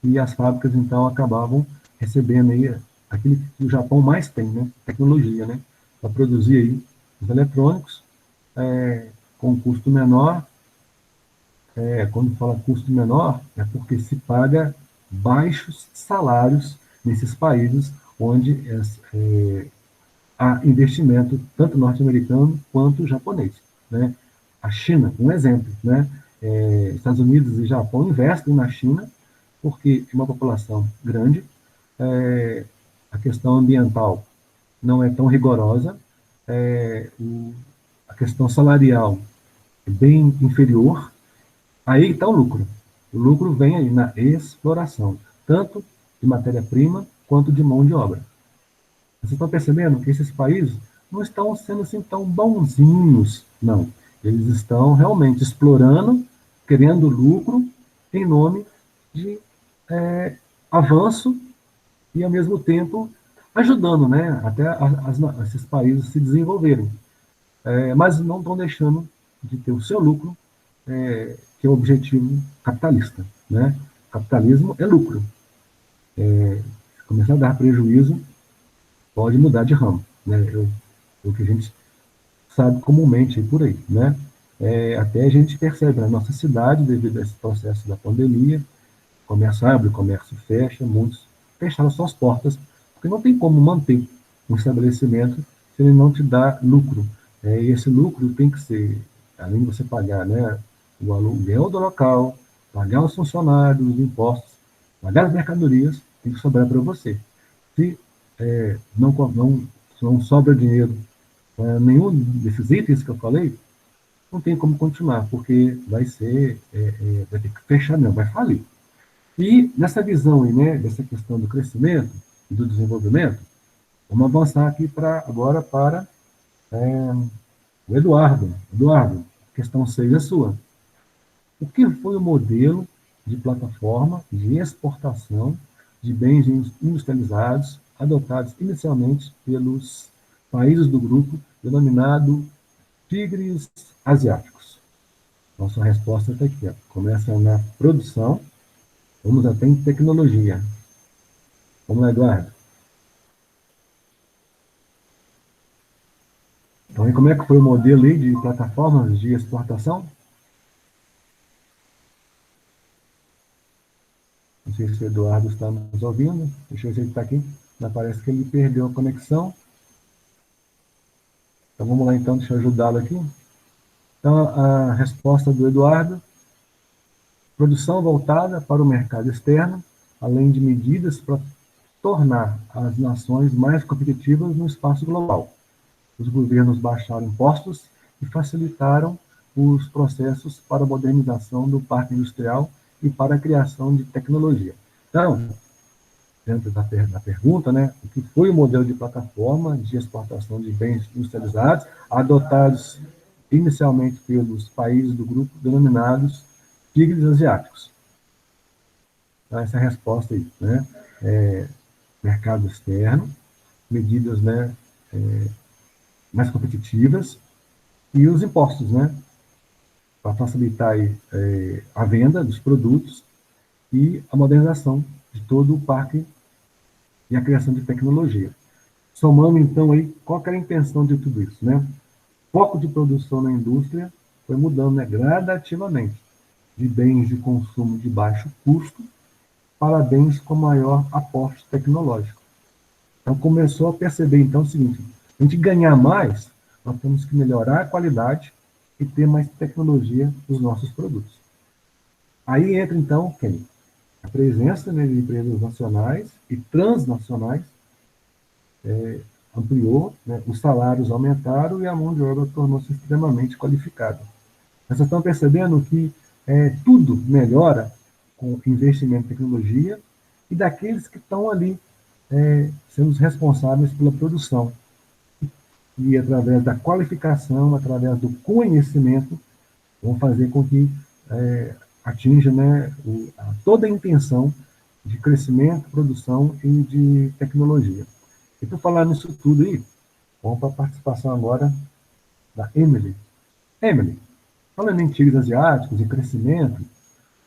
E as fábricas, então, acabavam recebendo aí aquilo que o Japão mais tem, né? Tecnologia, né? Para produzir aí os eletrônicos com um custo menor. Quando fala custo menor, é porque se paga baixos salários nesses países onde há investimento tanto norte-americano quanto japonês, né? A China, um exemplo, né? Estados Unidos e Japão investem na China porque é uma população grande, a questão ambiental não é tão rigorosa, a questão salarial é bem inferior, aí está o lucro. O lucro vem aí na exploração, tanto de matéria-prima quanto de mão de obra. Vocês estão percebendo que esses países não estão sendo assim tão bonzinhos, não. Eles estão realmente explorando, querendo lucro, em nome de avanço e, ao mesmo tempo, ajudando, né, até esses países se desenvolverem. Mas não estão deixando de ter o seu lucro, que é o objetivo capitalista, né? Capitalismo é lucro. Se começar a dar prejuízo, pode mudar de ramo, né? O que a gente sabe comumente aí por aí, né? Até a gente percebe na nossa cidade, devido a esse processo da pandemia, comércio abre, comércio fecha, muitos fecharam suas portas, porque não tem como manter um estabelecimento se ele não te dá lucro. E esse lucro tem que ser, além de você pagar, né, o aluguel do local, pagar os funcionários, os impostos, pagar as mercadorias, tem que sobrar para você. Se não sobra dinheiro nenhum desses itens que eu falei, não tem como continuar, porque vai ser, vai ter que fechar mesmo, vai falir. E nessa visão aí, né, dessa questão do crescimento e do desenvolvimento, vamos avançar aqui agora para o Eduardo. Eduardo, questão 6 é sua. O que foi o modelo de plataforma de exportação de bens industrializados adotados inicialmente pelos países do grupo denominado tigres asiáticos? Nossa resposta está aqui. Ó. Começa na produção, vamos até em tecnologia. Vamos lá, Eduardo. Então, e como é que foi o modelo aí de plataformas de exportação? Não sei se o Eduardo está nos ouvindo. Deixa eu ver se ele está aqui. Mas parece que ele perdeu a conexão. Então, vamos lá, então. Deixa eu ajudá-lo aqui. Então, a resposta do Eduardo: produção voltada para o mercado externo, além de medidas para tornar as nações mais competitivas no espaço global. Os governos baixaram impostos e facilitaram os processos para a modernização do parque industrial e para a criação de tecnologia. Então, dentro da pergunta, né, o que foi o modelo de plataforma de exportação de bens industrializados adotados inicialmente pelos países do grupo denominados tigres asiáticos? Então, essa é a resposta aí, né? Mercado externo, medidas, né, mais competitivas e os impostos, né, para facilitar aí, a venda dos produtos e a modernização de todo o parque e a criação de tecnologia. Somando, então, aí, qual que era a intenção de tudo isso, né? Foco de produção na indústria foi mudando, né, gradativamente, de bens de consumo de baixo custo para bens com maior aporte tecnológico. Então, começou a perceber, então, o seguinte: a gente ganhar mais, nós temos que melhorar a qualidade e ter mais tecnologia nos nossos produtos. Aí entra, então, quem? A presença, né, de empresas nacionais e transnacionais ampliou, né, os salários aumentaram e a mão de obra tornou-se extremamente qualificada. Vocês estão percebendo que tudo melhora com investimento em tecnologia e daqueles que estão ali sendo os responsáveis pela produção. E através da qualificação, através do conhecimento, vão fazer com que atinja, né, toda a intenção de crescimento, produção e de tecnologia. E por falar nisso tudo aí, vamos para a participação agora da Emily. Emily, falando em tigres asiáticos e crescimento,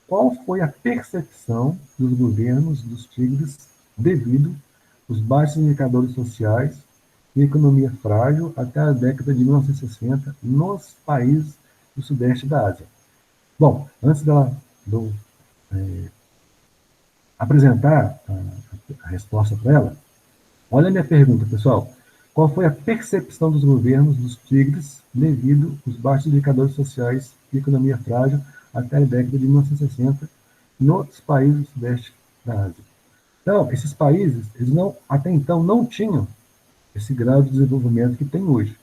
qual foi a percepção dos governos dos tigres devido aos baixos indicadores sociais e economia frágil até a década de 1960 nos países do sudeste da Ásia? Bom, antes dela apresentar a resposta para ela, olha a minha pergunta, pessoal. Qual foi a percepção dos governos dos tigres devido aos baixos indicadores sociais e economia frágil até a década de 1960 nos países do sudeste da Ásia? Então, esses países, eles até então não tinham esse grau de desenvolvimento que tem hoje.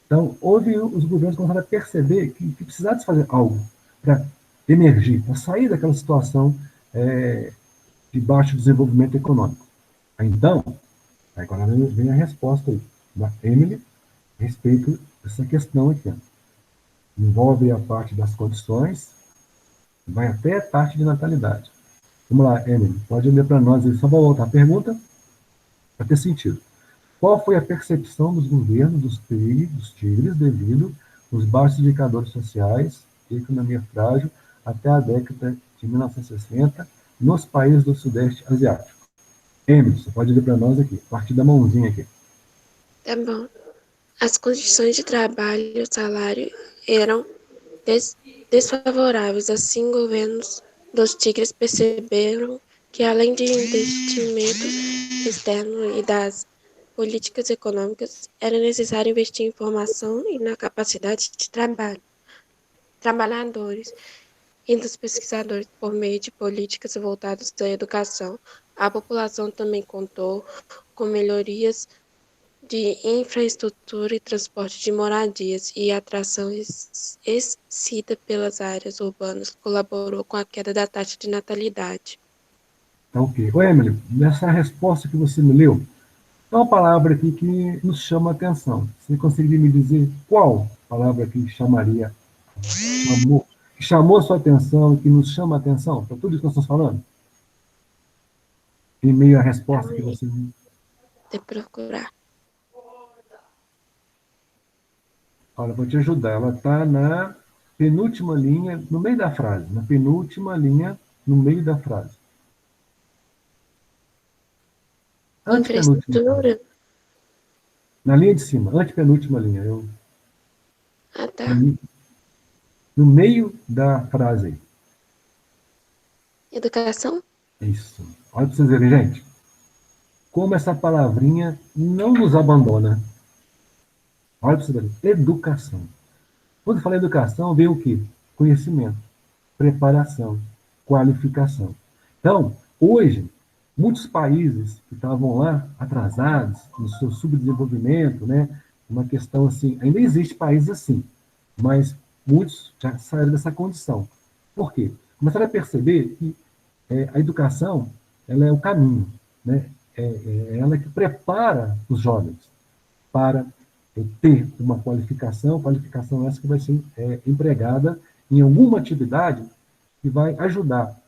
Então, os governos começaram a perceber que precisava de fazer algo para emergir, para sair daquela situação de baixo desenvolvimento econômico. Então, agora vem a resposta aí, da Emily a respeito dessa questão aqui. Ó. Envolve a parte das condições, vai até a parte de natalidade. Vamos lá, Emily, pode ler para nós aí, só para voltar a pergunta, para ter sentido. Qual foi a percepção dos governos dos tigres devido aos baixos indicadores sociais e economia frágil até a década de 1960 nos países do Sudeste Asiático? Emily, você pode ler para nós aqui, a partir da mãozinha aqui. Tá bom. As condições de trabalho e o salário eram desfavoráveis. Assim, governos dos tigres perceberam que, além de investimento externo e das políticas econômicas, era necessário investir em formação e na capacidade de trabalhadores e dos pesquisadores por meio de políticas voltadas à educação. A população também contou com melhorias de infraestrutura e transporte de moradias e atração exercida pelas áreas urbanas colaborou com a queda da taxa de natalidade. Tá ok. Ô, Emily, nessa resposta que você me leu, tem uma palavra aqui que nos chama a atenção. Você conseguiria me dizer qual palavra que que chamou a sua atenção e que nos chama a atenção para tudo isso que nós estamos falando? Em meio à resposta que você... De procurar. Olha, vou te ajudar. Ela está na penúltima linha, no meio da frase. Na penúltima linha, no meio da frase. Infraestrutura? Na linha de cima, antepenúltima linha. Ah, tá. No meio da frase aí. Educação? Isso. Olha para vocês verem, gente. Como essa palavrinha não nos abandona. Olha para vocês verem. Educação. Quando eu falo educação, vem o quê? Conhecimento, preparação, qualificação. Então, hoje, muitos países que estavam lá atrasados no seu subdesenvolvimento, né? Uma questão assim, ainda existe países assim, mas muitos já saíram dessa condição. Por quê? Começaram a perceber que a educação, ela é o caminho, né? É ela que prepara os jovens para ter uma qualificação essa que vai ser empregada em alguma atividade que vai ajudar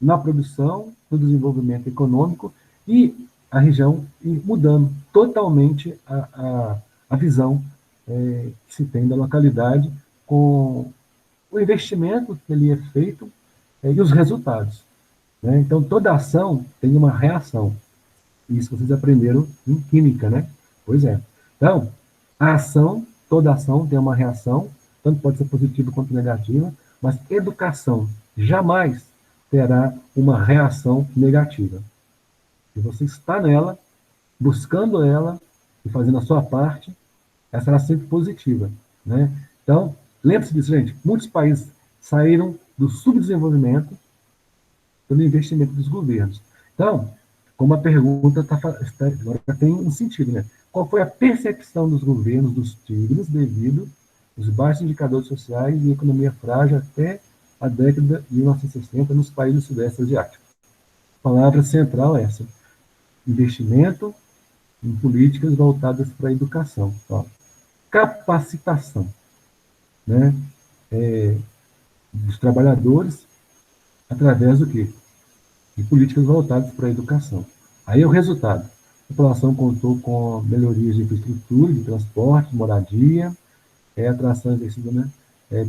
na produção, no desenvolvimento econômico e a região ir mudando totalmente a visão que se tem da localidade com o investimento que ali é feito e os resultados. Né? Então, toda ação tem uma reação. Isso vocês aprenderam em química, né? Pois é. Então, toda ação tem uma reação, tanto pode ser positiva quanto negativa, mas educação jamais terá uma reação negativa. Se você está nela, buscando ela e fazendo a sua parte, essa será sempre positiva. Né? Então, lembre-se disso, gente. Muitos países saíram do subdesenvolvimento pelo investimento dos governos. Então, como a pergunta agora tem um sentido, né? Qual foi a percepção dos governos dos tigres devido aos baixos indicadores sociais e economia frágil até a década de 1960 nos países do Sudeste Asiático? A palavra central é essa: investimento em políticas voltadas para a educação. Ó. Capacitação, né? Dos trabalhadores através do quê? De políticas voltadas para a educação. Aí é o resultado. A população contou com melhorias de infraestrutura, de transporte, moradia, atração exercida, né,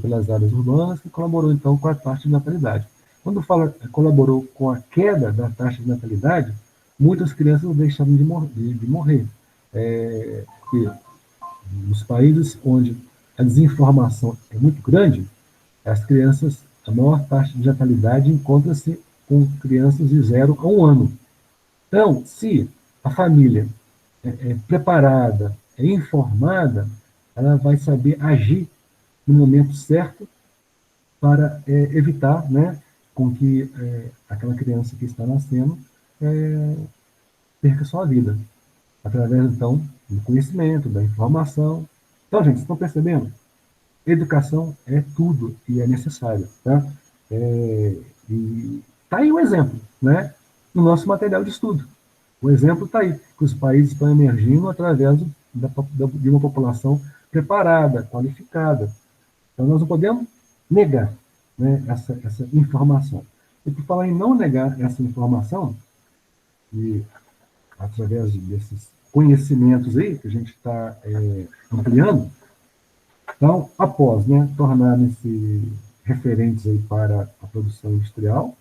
pelas áreas urbanas, que colaborou, então, com a taxa de natalidade. Quando fala colaborou com a queda da taxa de natalidade, muitas crianças deixaram de morrer. Porque nos países onde a desinformação é muito grande, as crianças, a maior taxa de natalidade encontra-se com crianças de 0 a 1 ano. Então, se a família é preparada, é informada, ela vai saber agir no momento certo para evitar, né, com que aquela criança que está nascendo perca sua vida, através, então, do conhecimento, da informação. Então, gente, vocês estão percebendo? Educação é tudo e é necessário. Tá? E está aí o exemplo, né, no nosso material de estudo. O exemplo está aí, que os países estão emergindo através de uma população preparada, qualificada. Então, nós não podemos negar, né, essa informação. E por falar em não negar essa informação, e através desses conhecimentos aí que a gente está ampliando, então, após, né, tornar-se referentes aí para a produção industrial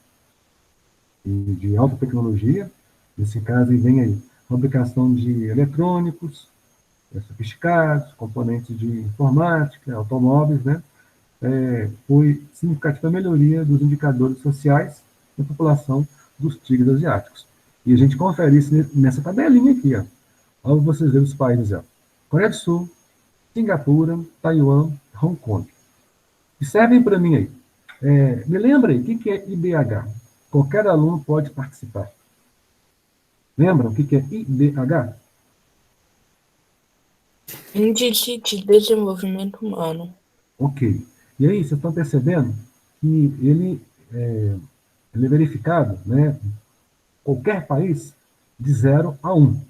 e de alta tecnologia, nesse caso aí vem aí fabricação de eletrônicos, sofisticados, componentes de informática, automóveis, né? Foi significativa a melhoria dos indicadores sociais da população dos tigres asiáticos. E a gente confere isso nessa tabelinha aqui, ó. Olha vocês verem os países, ó. Coreia do Sul, Singapura, Taiwan, Hong Kong. Observem para mim aí. Me lembrem, o que é IDH? Qualquer aluno pode participar. Lembram o que é IDH? Índice de Desenvolvimento Humano. Ok. E aí, vocês estão percebendo que ele é verificado, né, qualquer país, de 0 a 1.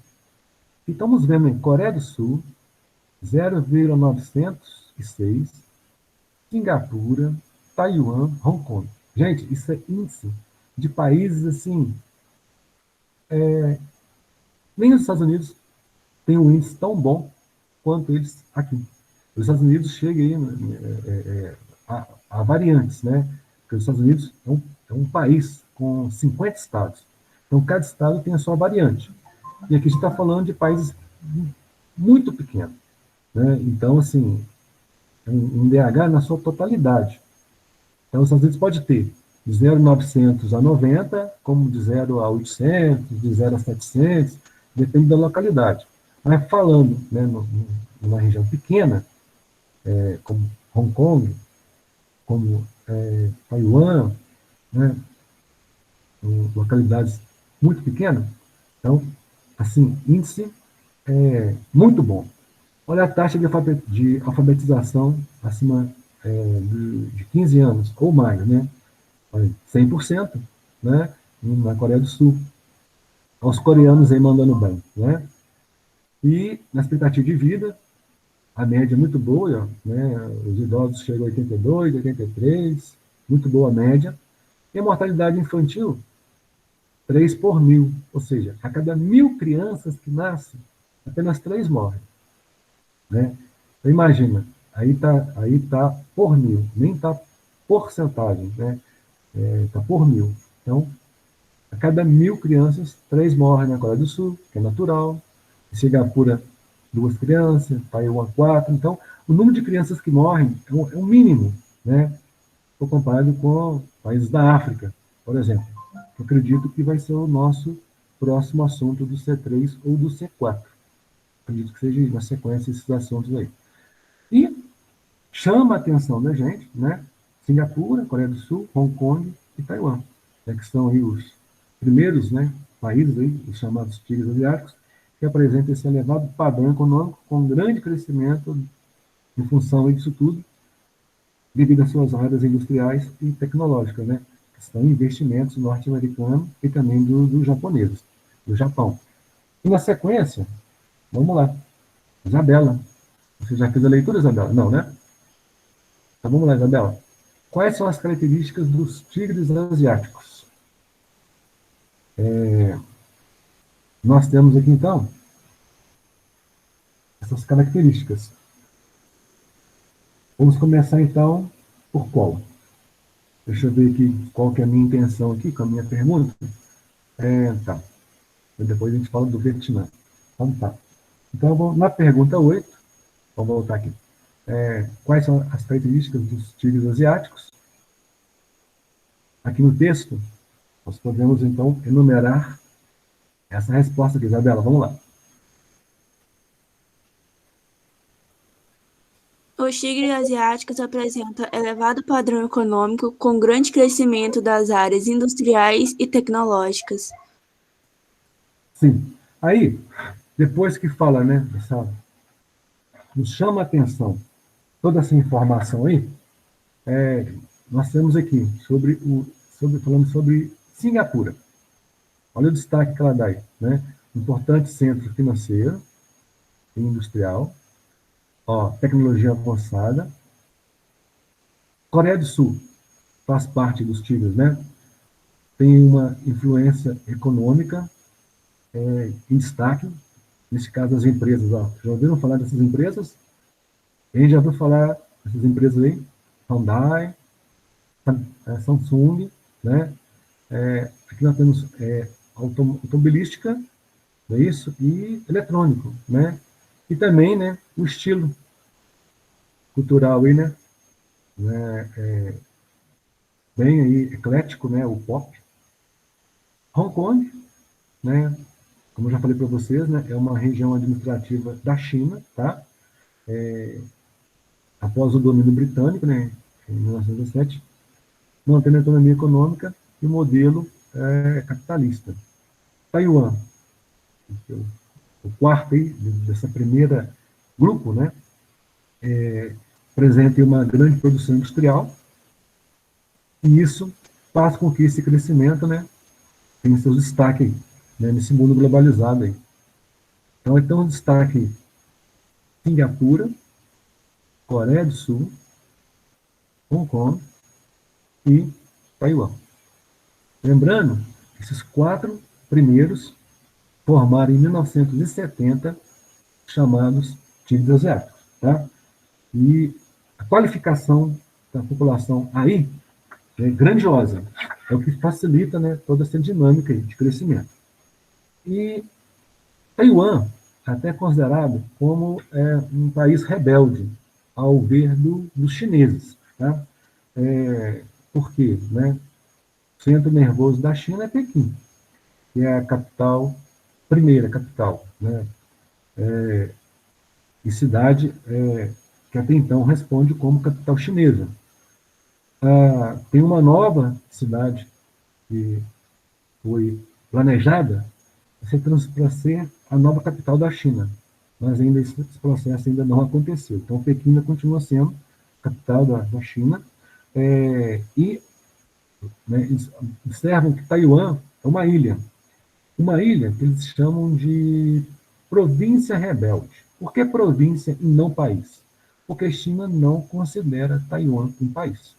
E estamos vendo em Coreia do Sul, 0,906, Singapura, Taiwan, Hong Kong. Gente, isso é índice de países assim. Nem os Estados Unidos têm um índice tão bom quanto eles aqui. Os Estados Unidos chegam aí a variantes, né? Porque os Estados Unidos é um país com 50 estados. Então, cada estado tem a sua variante. E aqui a gente está falando de países muito pequenos, né? Então, assim, um DH na sua totalidade. Então, os Estados Unidos pode ter de 0,900 a 90, como de 0 a 800, de 0 a 700, depende da localidade. Mas falando, né, numa região pequena, como Hong Kong, como Taiwan, né, localidades muito pequenas, então, assim, índice muito bom. Olha a taxa de alfabetização acima de 15 anos ou mais, né? 100%, né? Na Coreia do Sul. Os coreanos aí mandando bem, né? E na expectativa de vida, a média é muito boa, né? Os idosos chegam a 82, 83, muito boa a média. E a mortalidade infantil, 3 por 1.000, ou seja, a cada 1.000 crianças que nascem, apenas 3 morrem, né? Então, imagina, aí tá por 1.000, nem tá porcentagem, né? Tá por 1.000. Então, a cada 1.000 crianças, 3 morrem na Coreia do Sul, que é natural. Em Singapura, 2 crianças, Taiwan, 4. Então, o número de crianças que morrem é um mínimo, né? Se comparado com países da África, por exemplo. Eu acredito que vai ser o nosso próximo assunto do C3 ou do C4. Acredito que seja na sequência esses assuntos aí. E chama a atenção da gente, né? Singapura, Coreia do Sul, Hong Kong e Taiwan, né, que são aí os primeiros, né, países aí, os chamados tigres asiáticos, que apresentam esse elevado padrão econômico com grande crescimento em função disso tudo, devido às suas áreas industriais e tecnológicas, né, que são investimentos norte-americanos e também dos japoneses, do Japão. E na sequência, vamos lá, Isabela. Você já fez a leitura, Isabela? Não, né? Então vamos lá, Isabela. Quais são as características dos tigres asiáticos? Nós temos aqui, então, essas características. Vamos começar, então, por qual? Deixa eu ver aqui qual que é a minha intenção aqui com a minha pergunta. Tá. Depois a gente fala do Vietnã. Então, tá. Então, na pergunta 8, vamos voltar aqui. Quais são as características dos tigres asiáticos? Aqui no texto, nós podemos, então, enumerar essa resposta aqui, Isabela. Vamos lá. Os tigres asiáticos apresentam elevado padrão econômico com grande crescimento das áreas industriais e tecnológicas. Sim. Aí, depois que fala, né, nos chama a atenção toda essa informação aí, nós temos aqui falando sobre Singapura. Olha o destaque que ela dá aí, né? Importante centro financeiro e industrial, tecnologia avançada. Coreia do Sul faz parte dos tigres, né? Tem uma influência econômica em destaque, nesse caso as empresas. Já ouviram falar dessas empresas? Quem já ouviu falar dessas empresas aí? Hyundai, Samsung, né? Aqui nós temos automobilística, não é isso? E eletrônico, né? E também, né, o estilo cultural aí, né? Bem aí eclético, né? O pop. Hong Kong, né? Como eu já falei para vocês, né? É uma região administrativa da China, tá? Após o domínio britânico, né? Em 1917, mantendo a autonomia econômica e modelo capitalista. Taiwan, o quarto aí, dessa primeira grupo, né, apresenta uma grande produção industrial, e isso faz com que esse crescimento, né, tenha seus destaques, né, nesse mundo globalizado aí. Então, tem um destaque Singapura, Coreia do Sul, Hong Kong e Taiwan. Lembrando, esses 4 primeiros formaram em 1970 chamados tigres asiáticos, tá? E a qualificação da população aí é grandiosa, é o que facilita, né, toda essa dinâmica aí de crescimento. E Taiwan é até considerado como um país rebelde ao ver dos chineses, tá? Por quê, né? O centro nervoso da China é Pequim, que é a capital, primeira capital, né? E cidade que até então responde como capital chinesa. Tem uma nova cidade que foi planejada para ser a nova capital da China, mas ainda esse processo ainda não aconteceu. Então, Pequim ainda continua sendo capital da China, e, né, eles observam que Taiwan é uma ilha que eles chamam de província rebelde. Por que província e não país? Porque a China não considera Taiwan um país.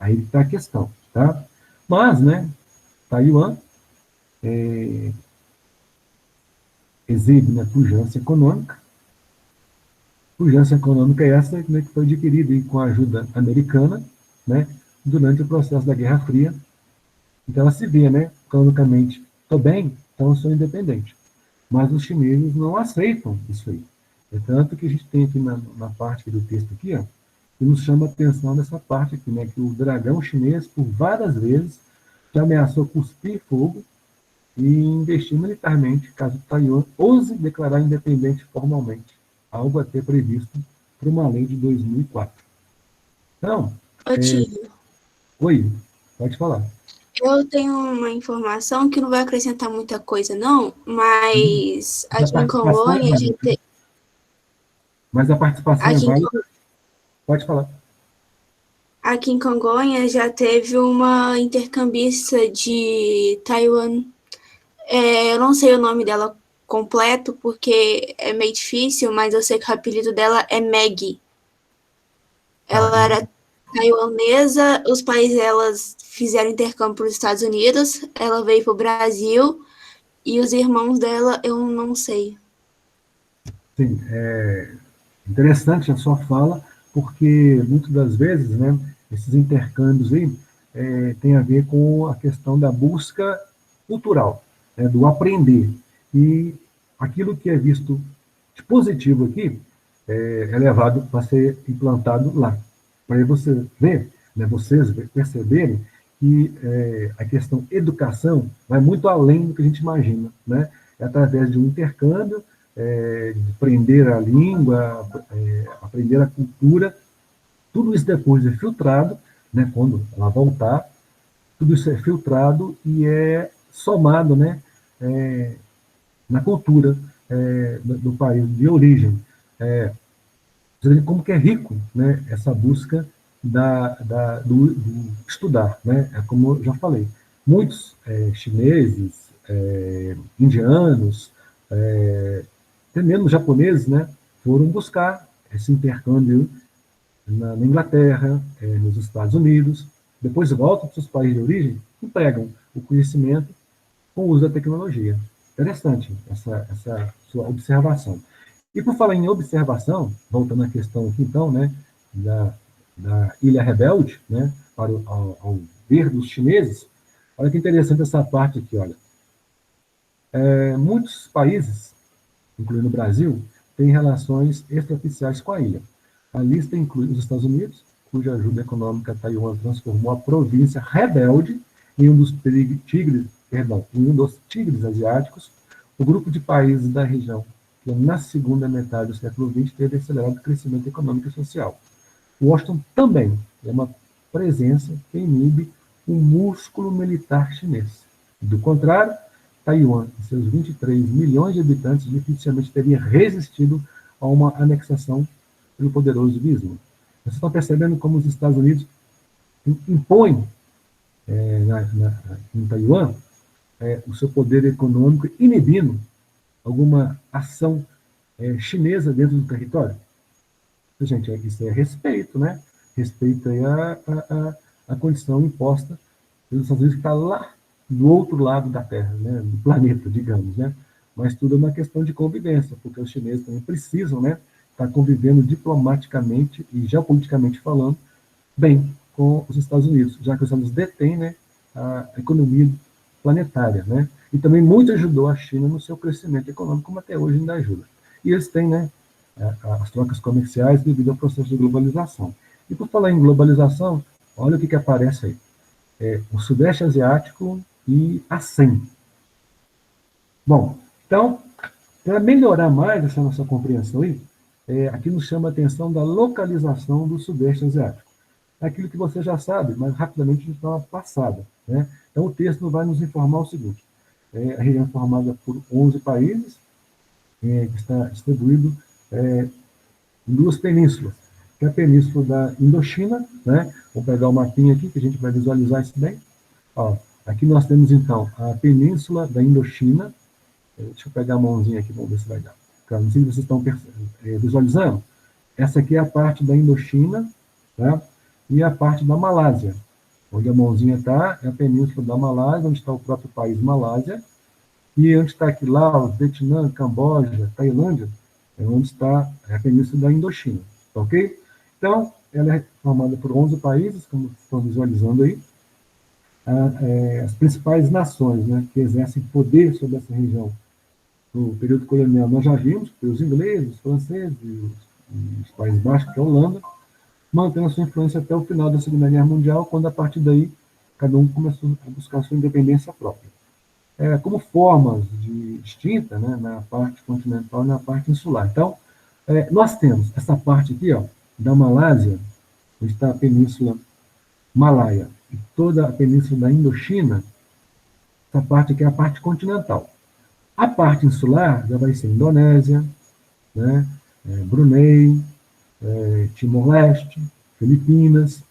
Aí está a questão, tá? Mas, né, Taiwan exibe, né, pujança econômica. Pujança econômica é essa, né, que foi adquirida aí com a ajuda americana, né, durante o processo da Guerra Fria. Então ela se vê, né, economicamente, estou bem, então eu sou independente. Mas os chineses não aceitam isso aí. É tanto que a gente tem aqui na parte do texto aqui, ó, que nos chama a atenção nessa parte aqui, né, que o dragão chinês, por várias vezes, já ameaçou cuspir fogo e investir militarmente, caso Taiwan ouse declarar independente formalmente, algo até previsto por uma lei de 2004. Então... Ô, tio, Oi, pode falar. eu tenho uma informação que não vai acrescentar muita coisa, não, mas aqui em Congonhas já tem... Mas a participação é válida. Pode falar. Aqui em Congonhas já teve uma intercambista de Taiwan. Eu não sei o nome dela completo, porque é meio difícil, mas eu sei que o apelido dela é Maggie. Ela era taiwanesa, os pais delas fizeram intercâmbio para os Estados Unidos, ela veio para o Brasil, e os irmãos dela eu não sei. Sim, é interessante a sua fala, porque muitas das vezes, né, esses intercâmbios aí tem a ver com a questão da busca cultural, né, do aprender. E aquilo que é visto de positivo aqui é levado para ser implantado lá. Para você ver, né, vocês perceberem que a questão educação vai muito além do que a gente imagina, né? É através de um intercâmbio, de aprender a língua, aprender a cultura, tudo isso depois é filtrado, né, quando ela voltar, tudo isso é filtrado e é somado, né, na cultura do país de origem. Como que é rico, né, essa busca do estudar, né? Como eu já falei, muitos chineses, indianos, até mesmo japoneses, né, foram buscar esse intercâmbio na Inglaterra, nos Estados Unidos, depois voltam para os seus países de origem e pegam o conhecimento com o uso da tecnologia. Interessante essa sua observação. E por falar em observação, voltando à questão aqui, então, né, da Ilha Rebelde, né, ao ver dos chineses, olha que interessante essa parte aqui, olha. Muitos países, incluindo o Brasil, têm relações extraoficiais com a ilha. A lista inclui os Estados Unidos, cuja ajuda econômica Taiwan transformou a província rebelde em um dos tigres asiáticos, o grupo de países da região que na segunda metade do século XX teve acelerado crescimento econômico e social. Washington também é uma presença que inibe o músculo militar chinês. Do contrário, Taiwan, com seus 23 milhões de habitantes, dificilmente teria resistido a uma anexação pelo poderoso Bismarck. Vocês estão percebendo como os Estados Unidos impõem em Taiwan o seu poder econômico, inibindo alguma ação chinesa dentro do território? Gente, isso é respeito, né? Respeito aí a condição imposta pelos Estados Unidos, que está lá do outro lado da Terra, né? Do planeta, digamos, né? Mas tudo é uma questão de convivência, porque os chineses também precisam, né, estar convivendo diplomaticamente e geopoliticamente falando bem com os Estados Unidos, já que os Estados Unidos detêm, né, a economia planetária, né? E também muito ajudou a China no seu crescimento econômico, como até hoje ainda ajuda. E eles têm, né, as trocas comerciais devido ao processo de globalização. E por falar em globalização, olha o que aparece aí. O Sudeste Asiático e a ASEM. Bom, então, para melhorar mais essa nossa compreensão aí, aqui nos chama a atenção da localização do Sudeste Asiático. É aquilo que você já sabe, mas rapidamente a gente dá uma passada, né? Então, o texto vai nos informar o seguinte: a região é formada por 11 países, que está distribuído em duas penínsulas, que é a península da Indochina, né? Vou pegar o mapinha aqui, que a gente vai visualizar isso bem. Ó, aqui nós temos, então, a península da Indochina. Deixa eu pegar a mãozinha aqui, vamos ver se vai dar. Não sei se vocês estão visualizando. Essa aqui é a parte da Indochina, tá? E a parte da Malásia. Onde a mãozinha está, é a península da Malásia, onde está o próprio país Malásia. E onde está aqui, Laos, Vietnã, Camboja, Tailândia, é onde está a península da Indochina. Tá ok? Então, ela é formada por 11 países, como estão visualizando aí. As principais nações, né, que exercem poder sobre essa região no período colonial, nós já vimos, os ingleses, os franceses e os Países Baixos, que é a Holanda, mantendo a sua influência até o final da Segunda Guerra Mundial, quando a partir daí cada um começou a buscar a sua independência própria. Como formas distintas, né, na parte continental e na parte insular. Então, nós temos essa parte aqui, ó, da Malásia, onde está a Península Malaia, e toda a Península da Indochina, essa parte aqui é a parte continental. A parte insular já vai ser Indonésia, né, Brunei, Timor-Leste, Filipinas.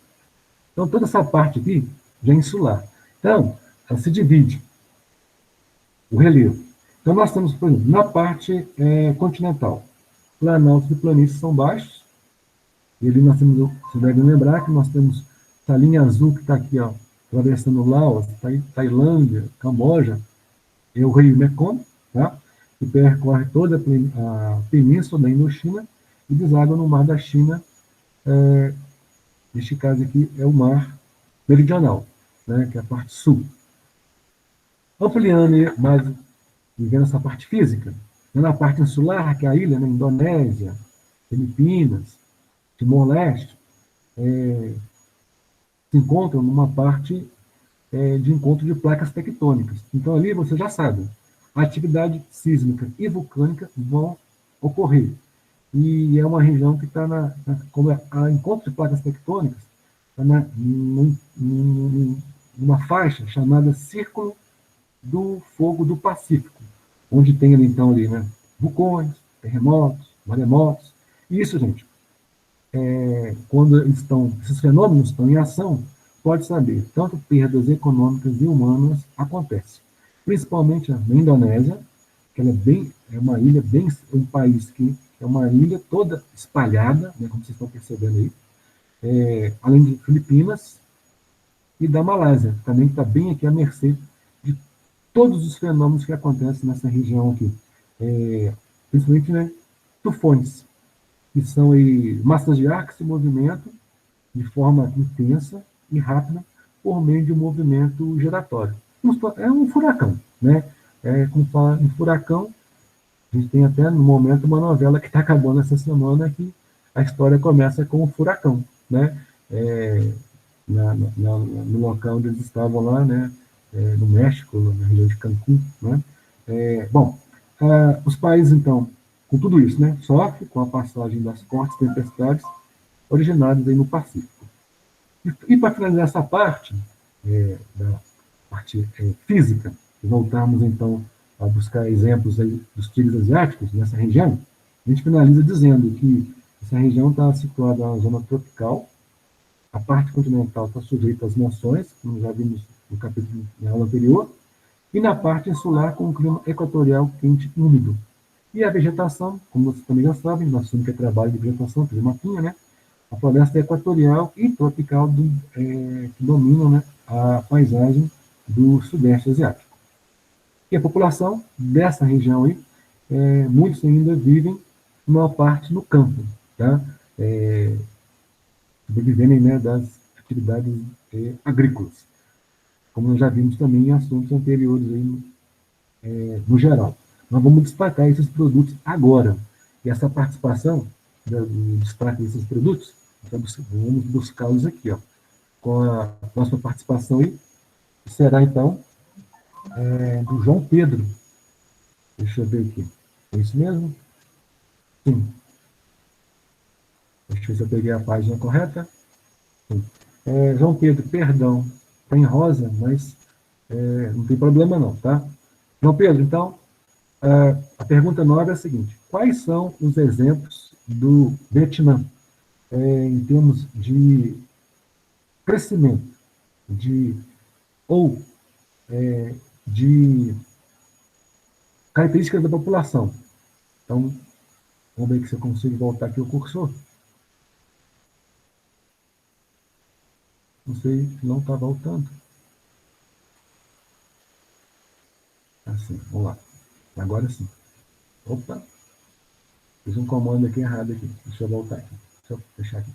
Então, toda essa parte aqui já é insular. Então, ela se divide, o relevo. Então, nós temos, por exemplo, na parte continental, planaltos e planícies são baixos, e ali nós temos, vocês devem lembrar que nós temos essa linha azul que está aqui, ó, atravessando Laos, Tailândia, Camboja, é o rio Mekong, tá? Que percorre toda a península da Indochina e deságua no mar da China. Neste caso aqui é o mar meridional, né, que é a parte sul. Ampliando mais, vendo essa parte física, na parte insular, que é a ilha, né, Indonésia, Filipinas, Timor-Leste, se encontram numa parte de encontro de placas tectônicas. Então, ali, você já sabe, a atividade sísmica e vulcânica vão ocorrer. E é uma região que está como a encontro de placas tectônicas, está numa faixa chamada Círculo do Fogo do Pacífico, onde tem ali, então, ali, né, vulcões, terremotos, maremotos. E isso, gente, quando esses fenômenos estão em ação, pode saber, tanto perdas econômicas e humanas acontecem. Principalmente na Indonésia, que ela é uma ilha, um país que é uma ilha toda espalhada, né, como vocês estão percebendo aí, além de Filipinas e da Malásia, também está bem aqui à mercê de todos os fenômenos que acontecem nessa região aqui. Principalmente, né, tufões, que são aí massas de ar que se movimentam de forma intensa e rápida por meio de um movimento giratório. É um furacão, né? Como fala em furacão, a gente tem até no momento uma novela que está acabando essa semana que a história começa com um furacão, né? No local onde eles estavam lá, né? No México, na região de Cancún, né? Os países, então, com tudo isso, né, sofrem com a passagem das fortes tempestades originadas aí no Pacífico. E para finalizar essa parte, da parte física, e voltarmos, então, a buscar exemplos aí dos tigres asiáticos nessa região, A gente finaliza dizendo que essa região está situada na zona tropical, a parte continental está sujeita às monções, como já vimos no capítulo na aula anterior, e na parte insular com um clima equatorial quente e úmido. E a vegetação, como vocês também já sabem, nós temos que é trabalho de vegetação, fazer mapinha, né? A floresta equatorial e tropical que dominam, né, a paisagem do Sudeste Asiático. E a população dessa região aí, muitos ainda vivem, uma parte no campo, tá? Sobrevivendo, né, das atividades agrícolas, como nós já vimos também em assuntos anteriores aí, no geral. Nós vamos destacar esses produtos agora. E essa participação do destaque desses produtos, vamos buscá-los aqui, ó, com a próxima participação aí, que será então do João Pedro. Deixa eu ver aqui. É isso mesmo? Sim. Deixa eu ver se eu peguei a página correta. Sim. João Pedro, perdão, está em rosa, mas não tem problema não, tá? João Pedro, então, a pergunta 9 é a seguinte: quais são os exemplos do Vietnã em termos de crescimento, de características da população? Então, vamos ver se eu consigo voltar aqui o cursor. Não sei se não está voltando. Assim, vamos lá. Agora sim. Opa! Fiz um comando aqui errado aqui. Deixa eu voltar aqui. Deixa eu fechar aqui.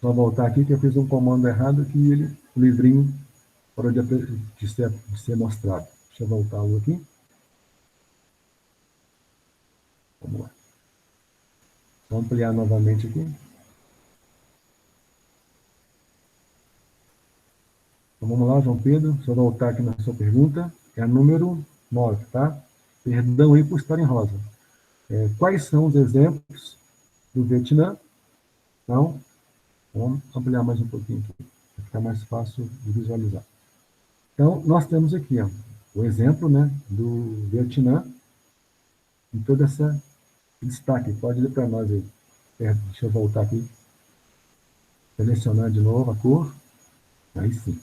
Só voltar aqui que eu fiz um comando errado que o livrinho parou de ser mostrado. Deixa eu voltá-lo aqui. Vamos lá. Vou ampliar novamente aqui. Então vamos lá, João Pedro. Deixa eu voltar aqui na sua pergunta. É a número 9, tá? Perdão aí por estar em rosa. Quais são os exemplos do Vietnã? Então, vamos ampliar mais um pouquinho aqui, para ficar mais fácil de visualizar. Então, nós temos aqui, ó, o exemplo, né, do Vietnã em todo esse destaque. Pode ler para nós aí. Deixa eu voltar aqui. Selecionar de novo a cor. Aí sim.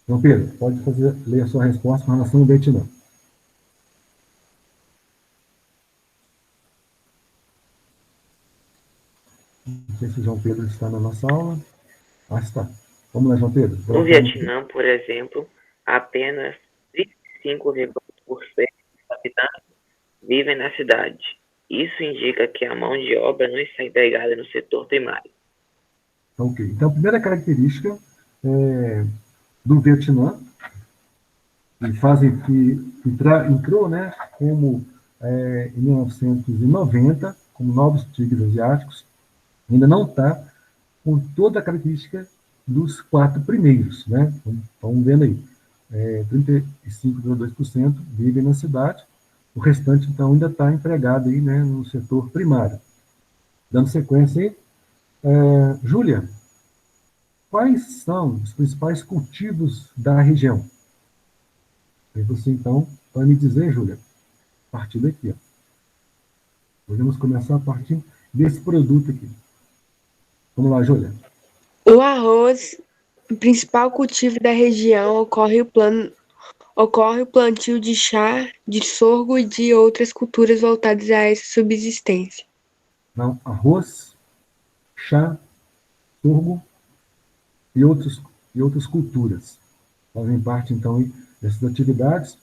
João Pedro, pode ler a sua resposta com relação ao Vietnã. Não sei se o João Pedro está na nossa aula. Está. Vamos lá, João Pedro. No Vietnã, por exemplo, apenas 35,8% dos habitantes vivem na cidade. Isso indica que a mão de obra não está empregada no setor primário. Ok. Então, a primeira característica do Vietnã, que entrou, né, como em 1990, como novos tigres asiáticos, ainda não está com toda a característica dos 4 primeiros, né? Vamos vendo aí. 35,2% vivem na cidade, o restante, então, ainda está empregado aí, né, no setor primário. Dando sequência aí, Júlia, quais são os principais cultivos da região? Aí você, então, vai me dizer, Júlia, a partir daqui. Ó. Podemos começar a partir desse produto aqui. Vamos lá, Júlia. O arroz, o principal cultivo da região, ocorre o plantio de chá, de sorgo e de outras culturas voltadas a essa subsistência. Então, arroz, chá, sorgo e outras culturas fazem parte, então, dessas atividades,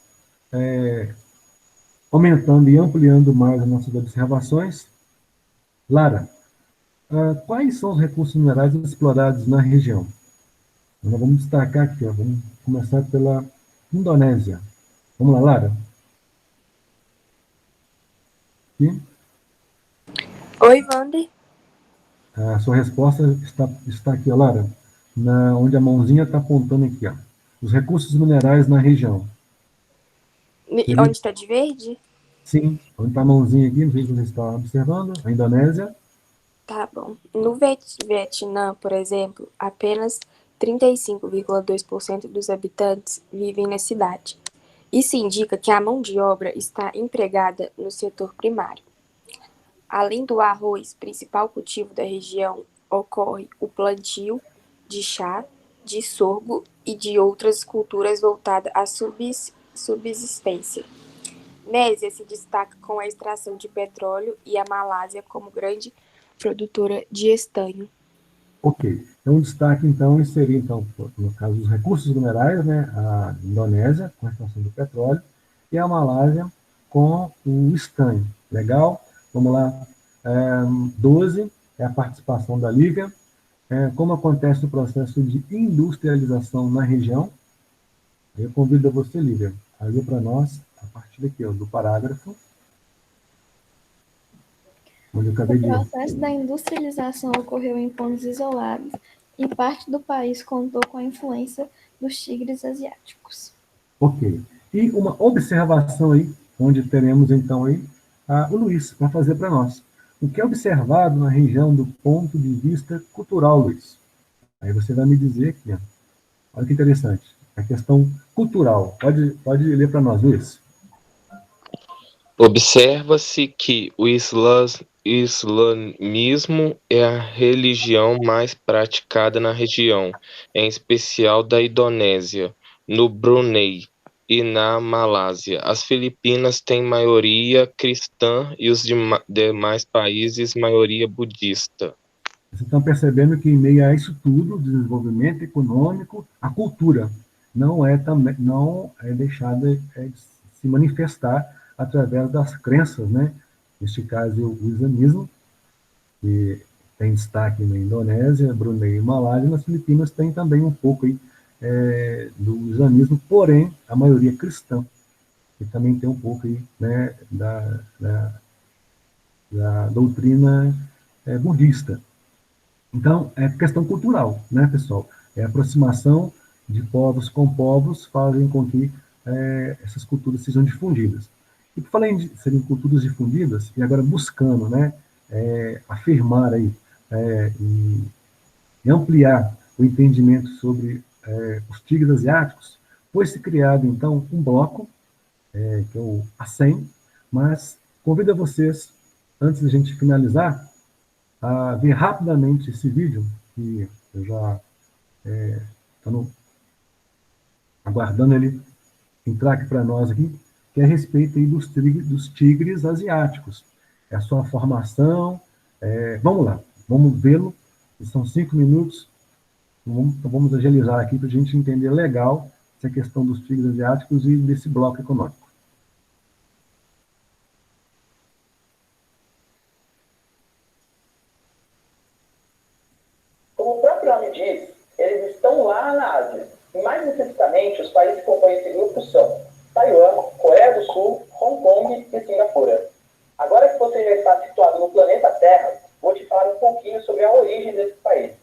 aumentando e ampliando mais as nossas observações. Lara, quais são os recursos minerais explorados na região? Nós vamos destacar aqui, ó, vamos começar pela Indonésia. Vamos lá, Lara? Aqui. Oi, Wander. A sua resposta está aqui, ó, Lara, onde a mãozinha está apontando aqui, ó. Os recursos minerais na região. Onde está de verde? Sim, onde está a mãozinha aqui, não sei se você está observando, a Indonésia. Tá bom. No Vietnã, por exemplo, apenas 35,2% dos habitantes vivem na cidade. Isso indica que a mão de obra está empregada no setor primário. Além do arroz, principal cultivo da região, ocorre o plantio de chá, de sorgo e de outras culturas voltadas à subsistência. Nésia se destaca com a extração de petróleo e a Malásia como grande produtora de estanho. Ok. Então, um destaque, então, seria, então, no caso dos recursos minerais, né, a Indonésia, com a extração do petróleo, e a Malásia com o estanho. Legal? Vamos lá. 12 é a participação da Lívia. Como acontece o processo de industrialização na região? Eu convido a você, Lívia, a ler para nós, a partir daqui, ó, do parágrafo, onde eu acabei de ler. O processo da industrialização ocorreu em pontos isolados e parte do país contou com a influência dos tigres asiáticos. Ok. E uma observação aí, onde teremos então aí o Luiz vai fazer para nós. O que é observado na região do ponto de vista cultural, Luiz? Aí você vai me dizer aqui, ó. Olha que interessante. A questão cultural. Pode ler para nós, Luiz. Observa-se que o islamismo é a religião mais praticada na região, em especial da Indonésia, no Brunei e na Malásia. As Filipinas têm maioria cristã e os demais países maioria budista. Vocês estão percebendo que em meio a isso tudo, o desenvolvimento econômico, a cultura não é deixada de se manifestar através das crenças, né? Neste caso, o islamismo, que tem destaque na Indonésia, Brunei e Malásia. Nas Filipinas tem também um pouco aí, do islamismo, porém, a maioria é cristã, e também tem um pouco aí, né, da doutrina budista. Então, é questão cultural, né, pessoal? É a aproximação de povos com povos fazem com que essas culturas sejam difundidas. E por falar em serem culturas difundidas, e agora buscando, né, afirmar aí, e ampliar o entendimento sobre os tigres asiáticos, foi-se criado, então, um bloco, que é o ASEM, mas convido a vocês, antes da gente finalizar, a ver rapidamente esse vídeo, que eu já estou aguardando ele entrar aqui para nós aqui, que é a respeito aí dos tigres asiáticos. É a sua formação. Vamos lá, vamos vê-lo. São 5 minutos. Então vamos agilizar aqui para a gente entender legal essa questão dos tigres asiáticos e desse bloco econômico. Como o próprio nome diz, eles estão lá na Ásia. E mais especificamente, os países que compõem esse grupo são Taiwan, Coreia do Sul, Hong Kong e Singapura. Agora que você já está situado no planeta Terra, vou te falar um pouquinho sobre a origem desse país.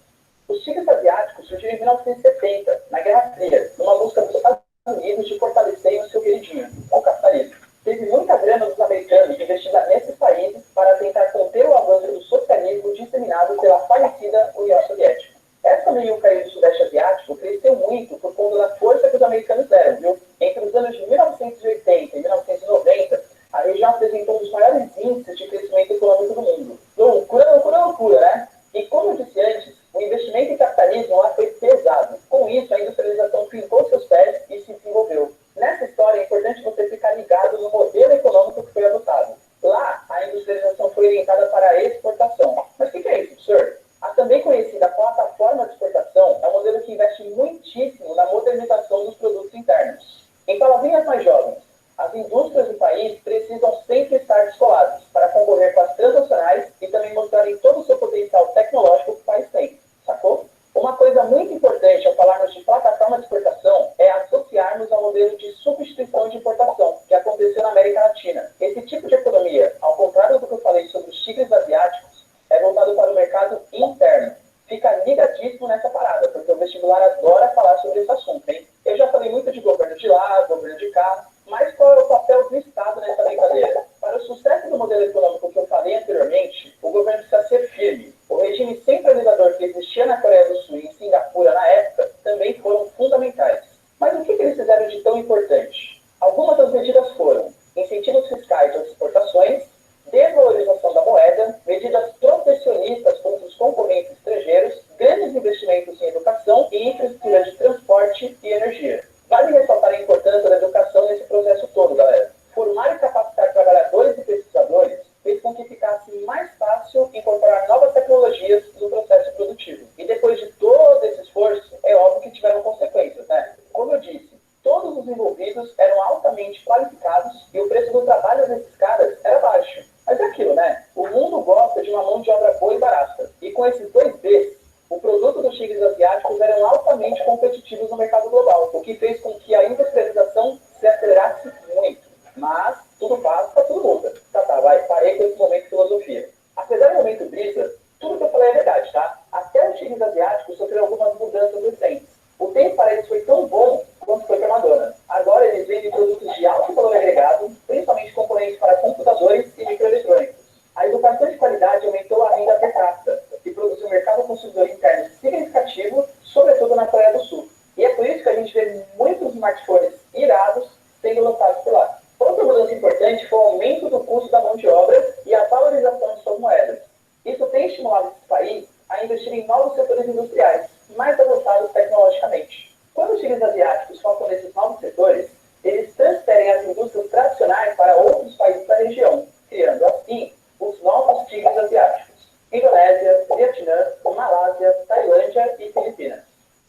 Os tigres asiáticos surgiram em 1970, na Guerra Fria, numa busca dos Estados Unidos de fortalecerem o seu queridinho, o capitalismo. Teve muita grana dos americanos investida nesses países para tentar conter o avanço do socialismo disseminado pela falecida União Soviética. Essa meio país do Sudeste Asiático cresceu muito por conta da força que os americanos deram, viu? Entre os anos de 1980 e 1990, a região apresentou um dos maiores índices de crescimento econômico do mundo. Loucura, loucura, loucura, né? E como eu disse antes, o investimento em capitalismo lá foi pesado. Com isso, a industrialização fincou seus pés e se desenvolveu. Nessa história, é importante você ficar ligado no modelo econômico que foi adotado. Lá, a industrialização foi orientada para a exportação. Mas o que é isso, professor? A também conhecida plataforma de exportação é um modelo que investe muitíssimo na modernização dos produtos internos. Em palavrinhas mais jovens, as indústrias do país precisam sempre estar descoladas para concorrer com as transnacionais e também mostrarem todo o seu potencial tecnológico que o país tem, sacou? Uma coisa muito importante ao falarmos de plataforma de exportação é associarmos ao modelo de substituição de importação, que aconteceu na América Latina. Esse tipo de economia, ao contrário do que eu falei sobre os tigres asiáticos, é voltado para o mercado interno. Fica ligadíssimo nessa parada, porque o vestibular adora falar sobre esse assunto, hein? Eu já falei muito de governo de lá, governo de cá, mas qual é o papel do Estado nessa brincadeira? Para o sucesso do modelo econômico que eu falei anteriormente, o governo precisa ser firme. O regime centralizador que existia na Coreia do Sul e em Singapura na época também foram fundamentais. Mas o que eles fizeram de tão importante? Algumas das medidas foram incentivos fiscais às exportações, desvalorização da moeda, medidas protecionistas contra os concorrentes estrangeiros, grandes investimentos em educação e infraestrutura de transporte e energia. Vale ressaltar a importância da educação nesse processo todo, galera. Formar e capacitar trabalhadores e pesquisadores fez com que ficasse mais fácil incorporar novas tecnologias no processo produtivo. E depois de todo esse esforço, é óbvio que tiveram consequências, né? Como eu disse, todos os envolvidos eram altamente qualificados e o preço do trabalho desses caras era baixo. Mas é aquilo, né? O mundo gosta de uma mão de obra boa e barata. E com esses dois Bs, o produto dos tigres asiáticos eram altamente competitivos no mercado global, o que fez com que a industrialização se acelerasse muito. Mas tudo passa, tudo muda. Tá, vai, parei com esse momento de filosofia. Apesar do momento brisa, tudo que eu falei é verdade, tá? Até os tigres asiáticos sofreram algumas mudanças recentes. O tempo para eles foi tão bom quanto foi para a Madonna. Agora eles vendem produtos de alto valor agregado, principalmente componentes para computadores e microeletrônicos. A educação de qualidade aumentou a renda per capita e produziu um mercado consumidor interno significativo, sobretudo na Coreia do Sul. E é por isso que a gente vê muitos smartphones irados sendo lançados por lá. Outra mudança importante foi o aumento do custo da mão de obra e a valorização de suas moedas. Isso tem estimulado esse país a investir em novos setores industriais, mais avançados tecnologicamente. Quando os tigres asiáticos focam nesses novos setores, eles transferem as indústrias tradicionais para outros países da região, criando assim os novos tigres asiáticos: Indonésia, Vietnã, Malásia, Tailândia e Filipinas.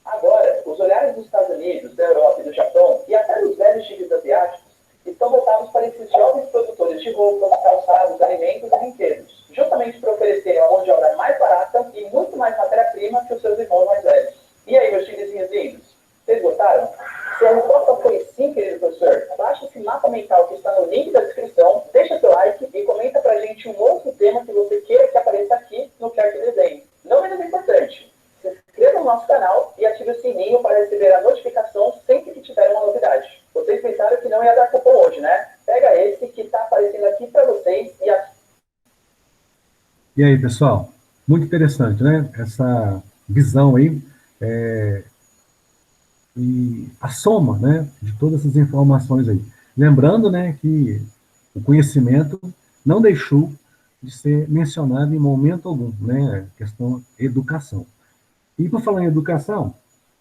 Agora, os olhares dos Estados Unidos, da Europa e do Japão, e até dos velhos tigres asiáticos, estão voltados para esses jovens produtores de roupas, calçados, alimentos e brinquedos, justamente para oferecerem uma mão de obra mais barata e muito mais matéria-prima que os seus irmãos mais velhos. E aí, meus tigrezinhos lindos, vocês gostaram? Se a resposta foi sim, querido professor, baixa esse mapa mental que está no link da descrição, deixa seu like e comenta pra gente um outro tema que você queira que apareça aqui no Quer Que Desenhe. Não menos importante, se inscreva no nosso canal e ative o sininho para receber a notificação sempre que tiver uma novidade. Vocês pensaram que não ia dar cupom hoje, né? Pega esse que está aparecendo aqui para vocês E aí, pessoal? Muito interessante, né? Essa visão aí, e a soma, né, de todas essas informações aí. Lembrando, né, que o conhecimento não deixou de ser mencionado em momento algum, né, questão educação. E por falar em educação,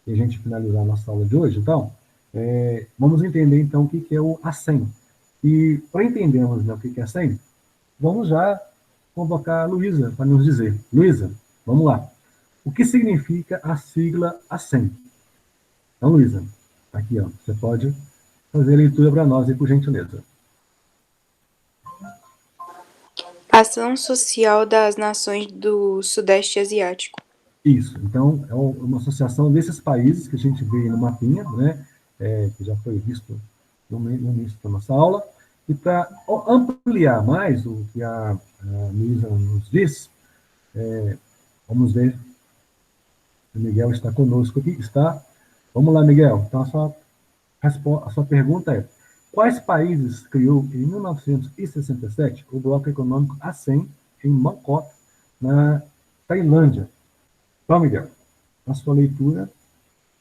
e a gente finalizar a nossa aula de hoje, então, vamos entender, então, o que é o ACEM. E, para entendermos, né, o que é ACEM, vamos já convocar a Luísa para nos dizer. Luísa, vamos lá. O que significa a sigla ACEM? Então, Luísa, aqui, ó, você pode fazer a leitura para nós aí, por gentileza. Ação Social das Nações do Sudeste Asiático. Isso, então, é uma associação desses países que a gente vê no mapinha, né, que já foi visto no início da nossa aula, e para ampliar mais o que a Luísa nos diz, vamos ver se o Miguel está conosco aqui. Está. Vamos lá, Miguel. Então, a sua pergunta é: quais países criou em 1967 o Bloco Econômico ASEM em Bangkok, na Tailândia? Então, Miguel, a sua leitura,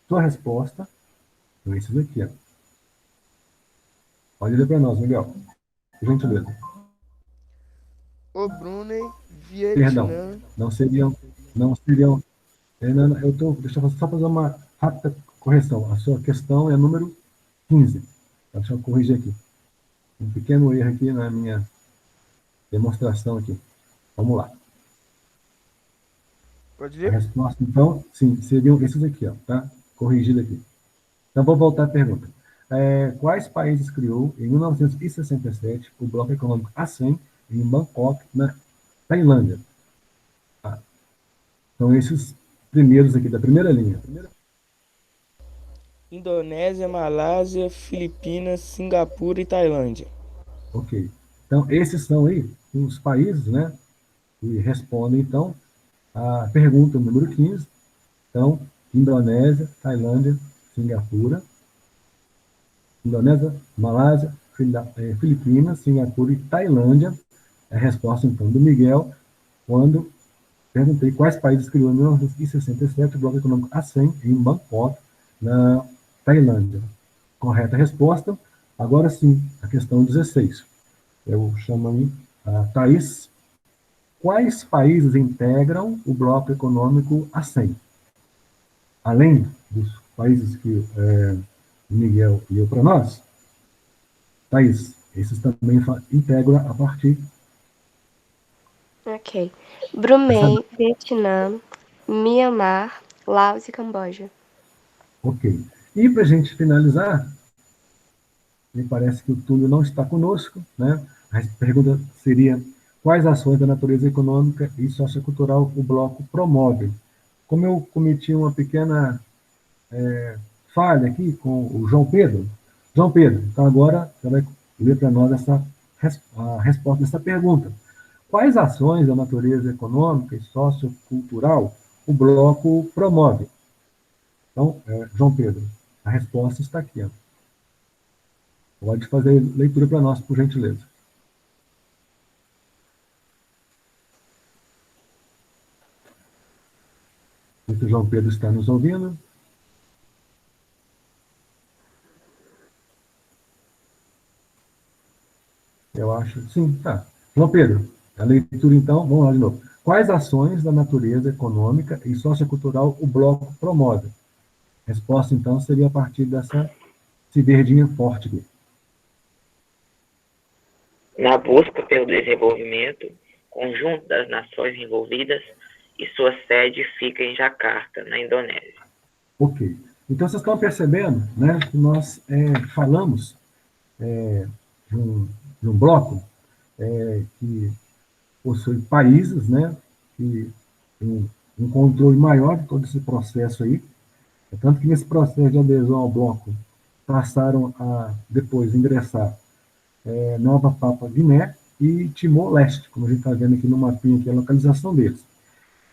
sua resposta, são esses aqui, ó. Pode ler para nós, Miguel, por gentileza. O Brunei, Vietnã... Perdão, não seriam, deixa eu só fazer uma rápida correção. A sua questão é número 15. Deixa eu corrigir aqui. Um pequeno erro aqui na minha demonstração aqui. Vamos lá. Pode ir? A resposta, então, sim, seriam esses aqui, ó, tá? Corrigido aqui. Então, vou voltar à pergunta. Quais países criou, em 1967, o Bloco Econômico ASEM em Bangkok, na Tailândia? Tá. Então, esses primeiros aqui, da primeira linha. Indonésia, Malásia, Filipinas, Singapura e Tailândia. Ok. Então, esses são aí os países, né, que respondem, então, a pergunta número 15. Então, Indonésia, Tailândia, Singapura. Indonésia, Malásia, Filipinas, Singapura e Tailândia. É a resposta, então, do Miguel, quando perguntei quais países criou em 1967 o Bloco Econômico ASEM em Bangkok, na Tailândia. Correta resposta. Agora sim, a questão 16. Eu chamo aí a Thaís. Quais países integram o bloco econômico ASEM? Além dos países que o Miguel leu para nós, Thaís, esses também integram a partir... Ok. Brunei, Vietnã, Mianmar, Laos e Camboja. Ok. E para a gente finalizar, me parece que o Túlio não está conosco, né? A pergunta seria: quais ações da natureza econômica e sociocultural o bloco promove? Como eu cometi uma pequena falha aqui com o João Pedro. João Pedro, então agora você vai ler para nós a resposta dessa pergunta. Quais ações da natureza econômica e sociocultural o bloco promove? Então, João Pedro, a resposta está aqui. Ó. Pode fazer leitura para nós, por gentileza. Se o João Pedro está nos ouvindo. Eu acho, sim, tá. João Pedro, a leitura então, vamos lá de novo. Quais ações da natureza econômica e sociocultural o bloco promove? A resposta, então, seria a partir dessa verdinha forte aqui. Na busca pelo desenvolvimento conjunto das nações envolvidas e sua sede fica em Jacarta, na Indonésia. Ok. Então, vocês estão percebendo, né, que nós falamos de um bloco que possui países, né, que tem um controle maior de todo esse processo aí. Tanto que nesse processo de adesão ao bloco passaram a depois ingressar Nova Papua Guiné e Timor-Leste, como a gente está vendo aqui no mapinha, que é a localização deles.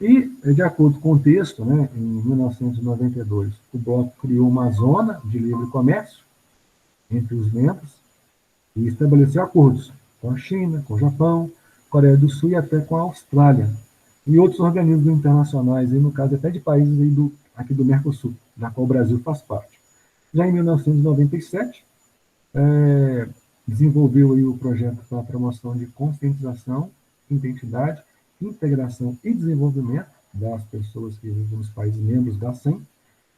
E, de acordo com o texto, né, em 1992, o bloco criou uma zona de livre comércio entre os membros e estabeleceu acordos com a China, com o Japão, Coreia do Sul e até com a Austrália, e outros organismos internacionais, e no caso até de países aí aqui do Mercosul, da qual o Brasil faz parte. Já em 1997, desenvolveu aí o projeto para a promoção de conscientização, identidade, integração e desenvolvimento das pessoas que vivem nos países membros da SEM,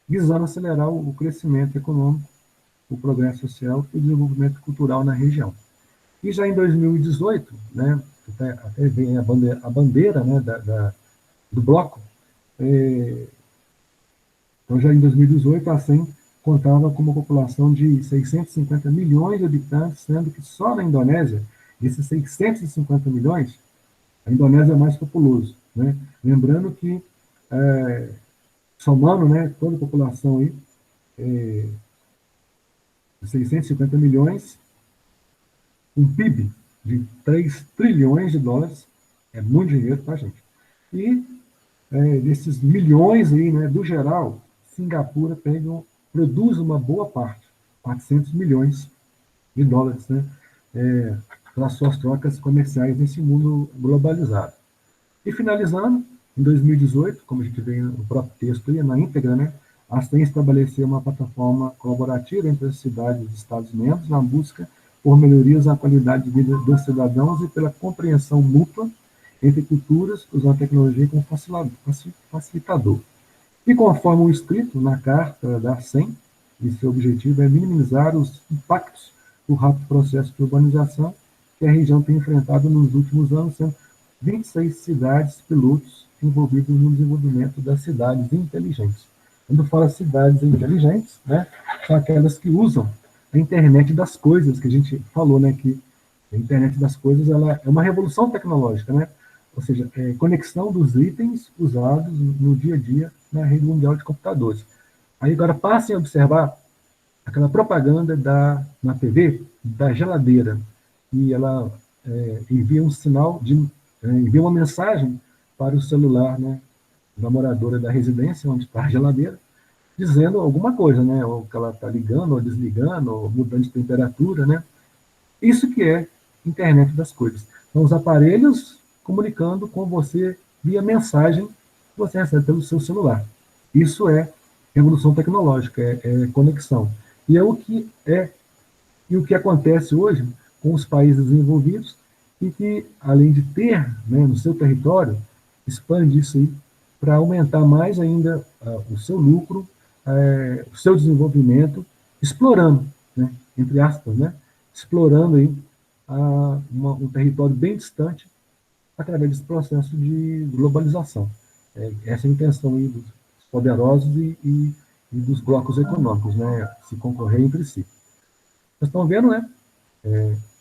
visando acelerar o crescimento econômico, o progresso social e o desenvolvimento cultural na região. E já em 2018, né, até vem a bandeira né, do bloco, então já em 2018 a SEM contava com uma população de 650 milhões de habitantes, sendo que só na Indonésia, desses 650 milhões, a Indonésia é mais populoso. Né? Lembrando que, somando né, toda a população aí, de 650 milhões, um PIB de 3 trilhões de dólares, é muito dinheiro, tá, gente? E desses milhões aí, né, do geral, Singapura produz uma boa parte, 400 milhões de dólares, né, pelas suas trocas comerciais nesse mundo globalizado. E finalizando, em 2018, como a gente vê no próprio texto aí, na íntegra, né, a SEM estabeleceu uma plataforma colaborativa entre as cidades e Estados-membros na busca por melhorias na qualidade de vida dos cidadãos e pela compreensão mútua entre culturas, usando a tecnologia como facilitador. E conforme o escrito na carta da SEM, e seu objetivo é minimizar os impactos do rápido processo de urbanização que a região tem enfrentado nos últimos anos, sendo 26 cidades pilotos envolvidos no desenvolvimento das cidades inteligentes. Quando fala cidades inteligentes, né, são aquelas que usam a internet das coisas, que a gente falou, né, que a internet das coisas ela é uma revolução tecnológica, né? Ou seja, conexão dos itens usados no dia a dia na rede mundial de computadores. Aí agora passem a observar aquela propaganda na TV da geladeira, e ela envia um sinal, envia uma mensagem para o celular, né, da moradora da residência onde está a geladeira, dizendo alguma coisa, né, ou que ela está ligando ou desligando, ou mudando de temperatura, né? Isso que é internet das coisas. São os aparelhos comunicando com você via mensagem que você recebe pelo seu celular. Isso é revolução tecnológica, é conexão. E é o que acontece hoje com os países desenvolvidos e que, além de ter, né, no seu território, expande isso aí para aumentar mais ainda o seu lucro, o seu desenvolvimento, explorando, né, entre aspas, né, explorando aí um território bem distante através desse processo de globalização. Essa é a intenção aí dos poderosos e dos blocos econômicos, né, se concorrer entre si. Vocês estão vendo, né?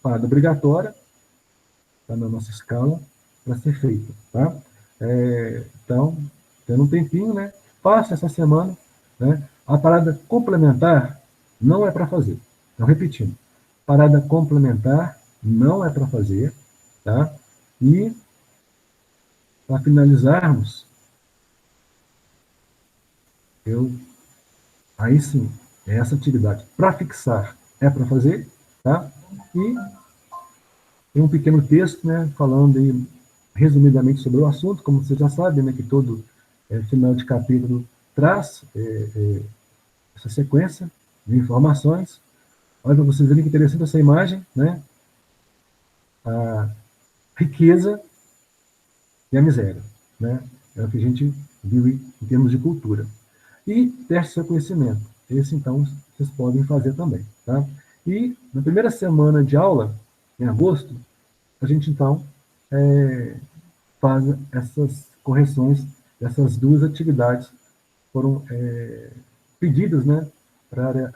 Parada obrigatória, está na nossa escala para ser feita, tá? Então, tendo um tempinho, né? Faça essa semana, né? A parada complementar não é para fazer. Então, repetindo, parada complementar não é para fazer, tá? E, para finalizarmos, aí sim, essa atividade para fixar é para fazer, tá? E tem um pequeno texto, né, falando aí, resumidamente sobre o assunto, como você já sabe, né, que todo final de capítulo traz essa sequência de informações. Olha para vocês verem que interessante essa imagem, né? A riqueza e a miséria, né? É o que a gente viu em termos de cultura. E teste seu conhecimento. Esse, então, vocês podem fazer também, tá? E na primeira semana de aula, em agosto, a gente, então, faz essas correções dessas duas atividades que foram pedidas, né, para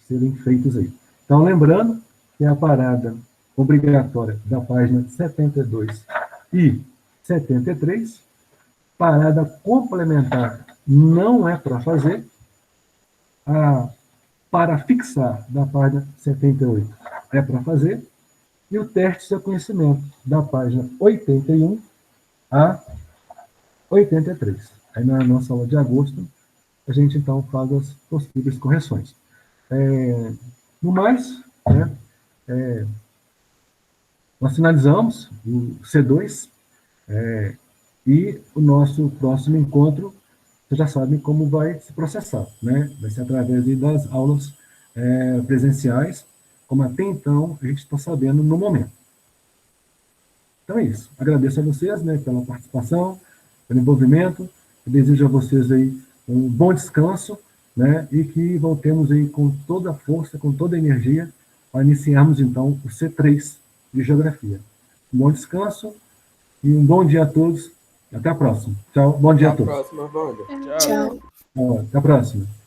serem feitas aí. Então, lembrando que a parada obrigatória da página 72 e 73, parada complementar não é para fazer, para fixar da página 78 é para fazer, e o teste de seu conhecimento da página 81 a 83. Aí na nossa aula de agosto, a gente então faz as possíveis correções. No mais, né, nós finalizamos o C2 e o nosso próximo encontro, vocês já sabem como vai se processar, né? Vai ser através das aulas presenciais, como até então a gente está sabendo no momento. Então é isso. Agradeço a vocês, né, pela participação, pelo envolvimento. Eu desejo a vocês aí um bom descanso, né, e que voltemos aí com toda a força, com toda a energia, para iniciarmos então o C3 de Geografia. Um bom descanso e um bom dia a todos. Até a próxima. Tchau. Bom dia a todos. Até a próxima, Wanda. Tchau. Até a próxima.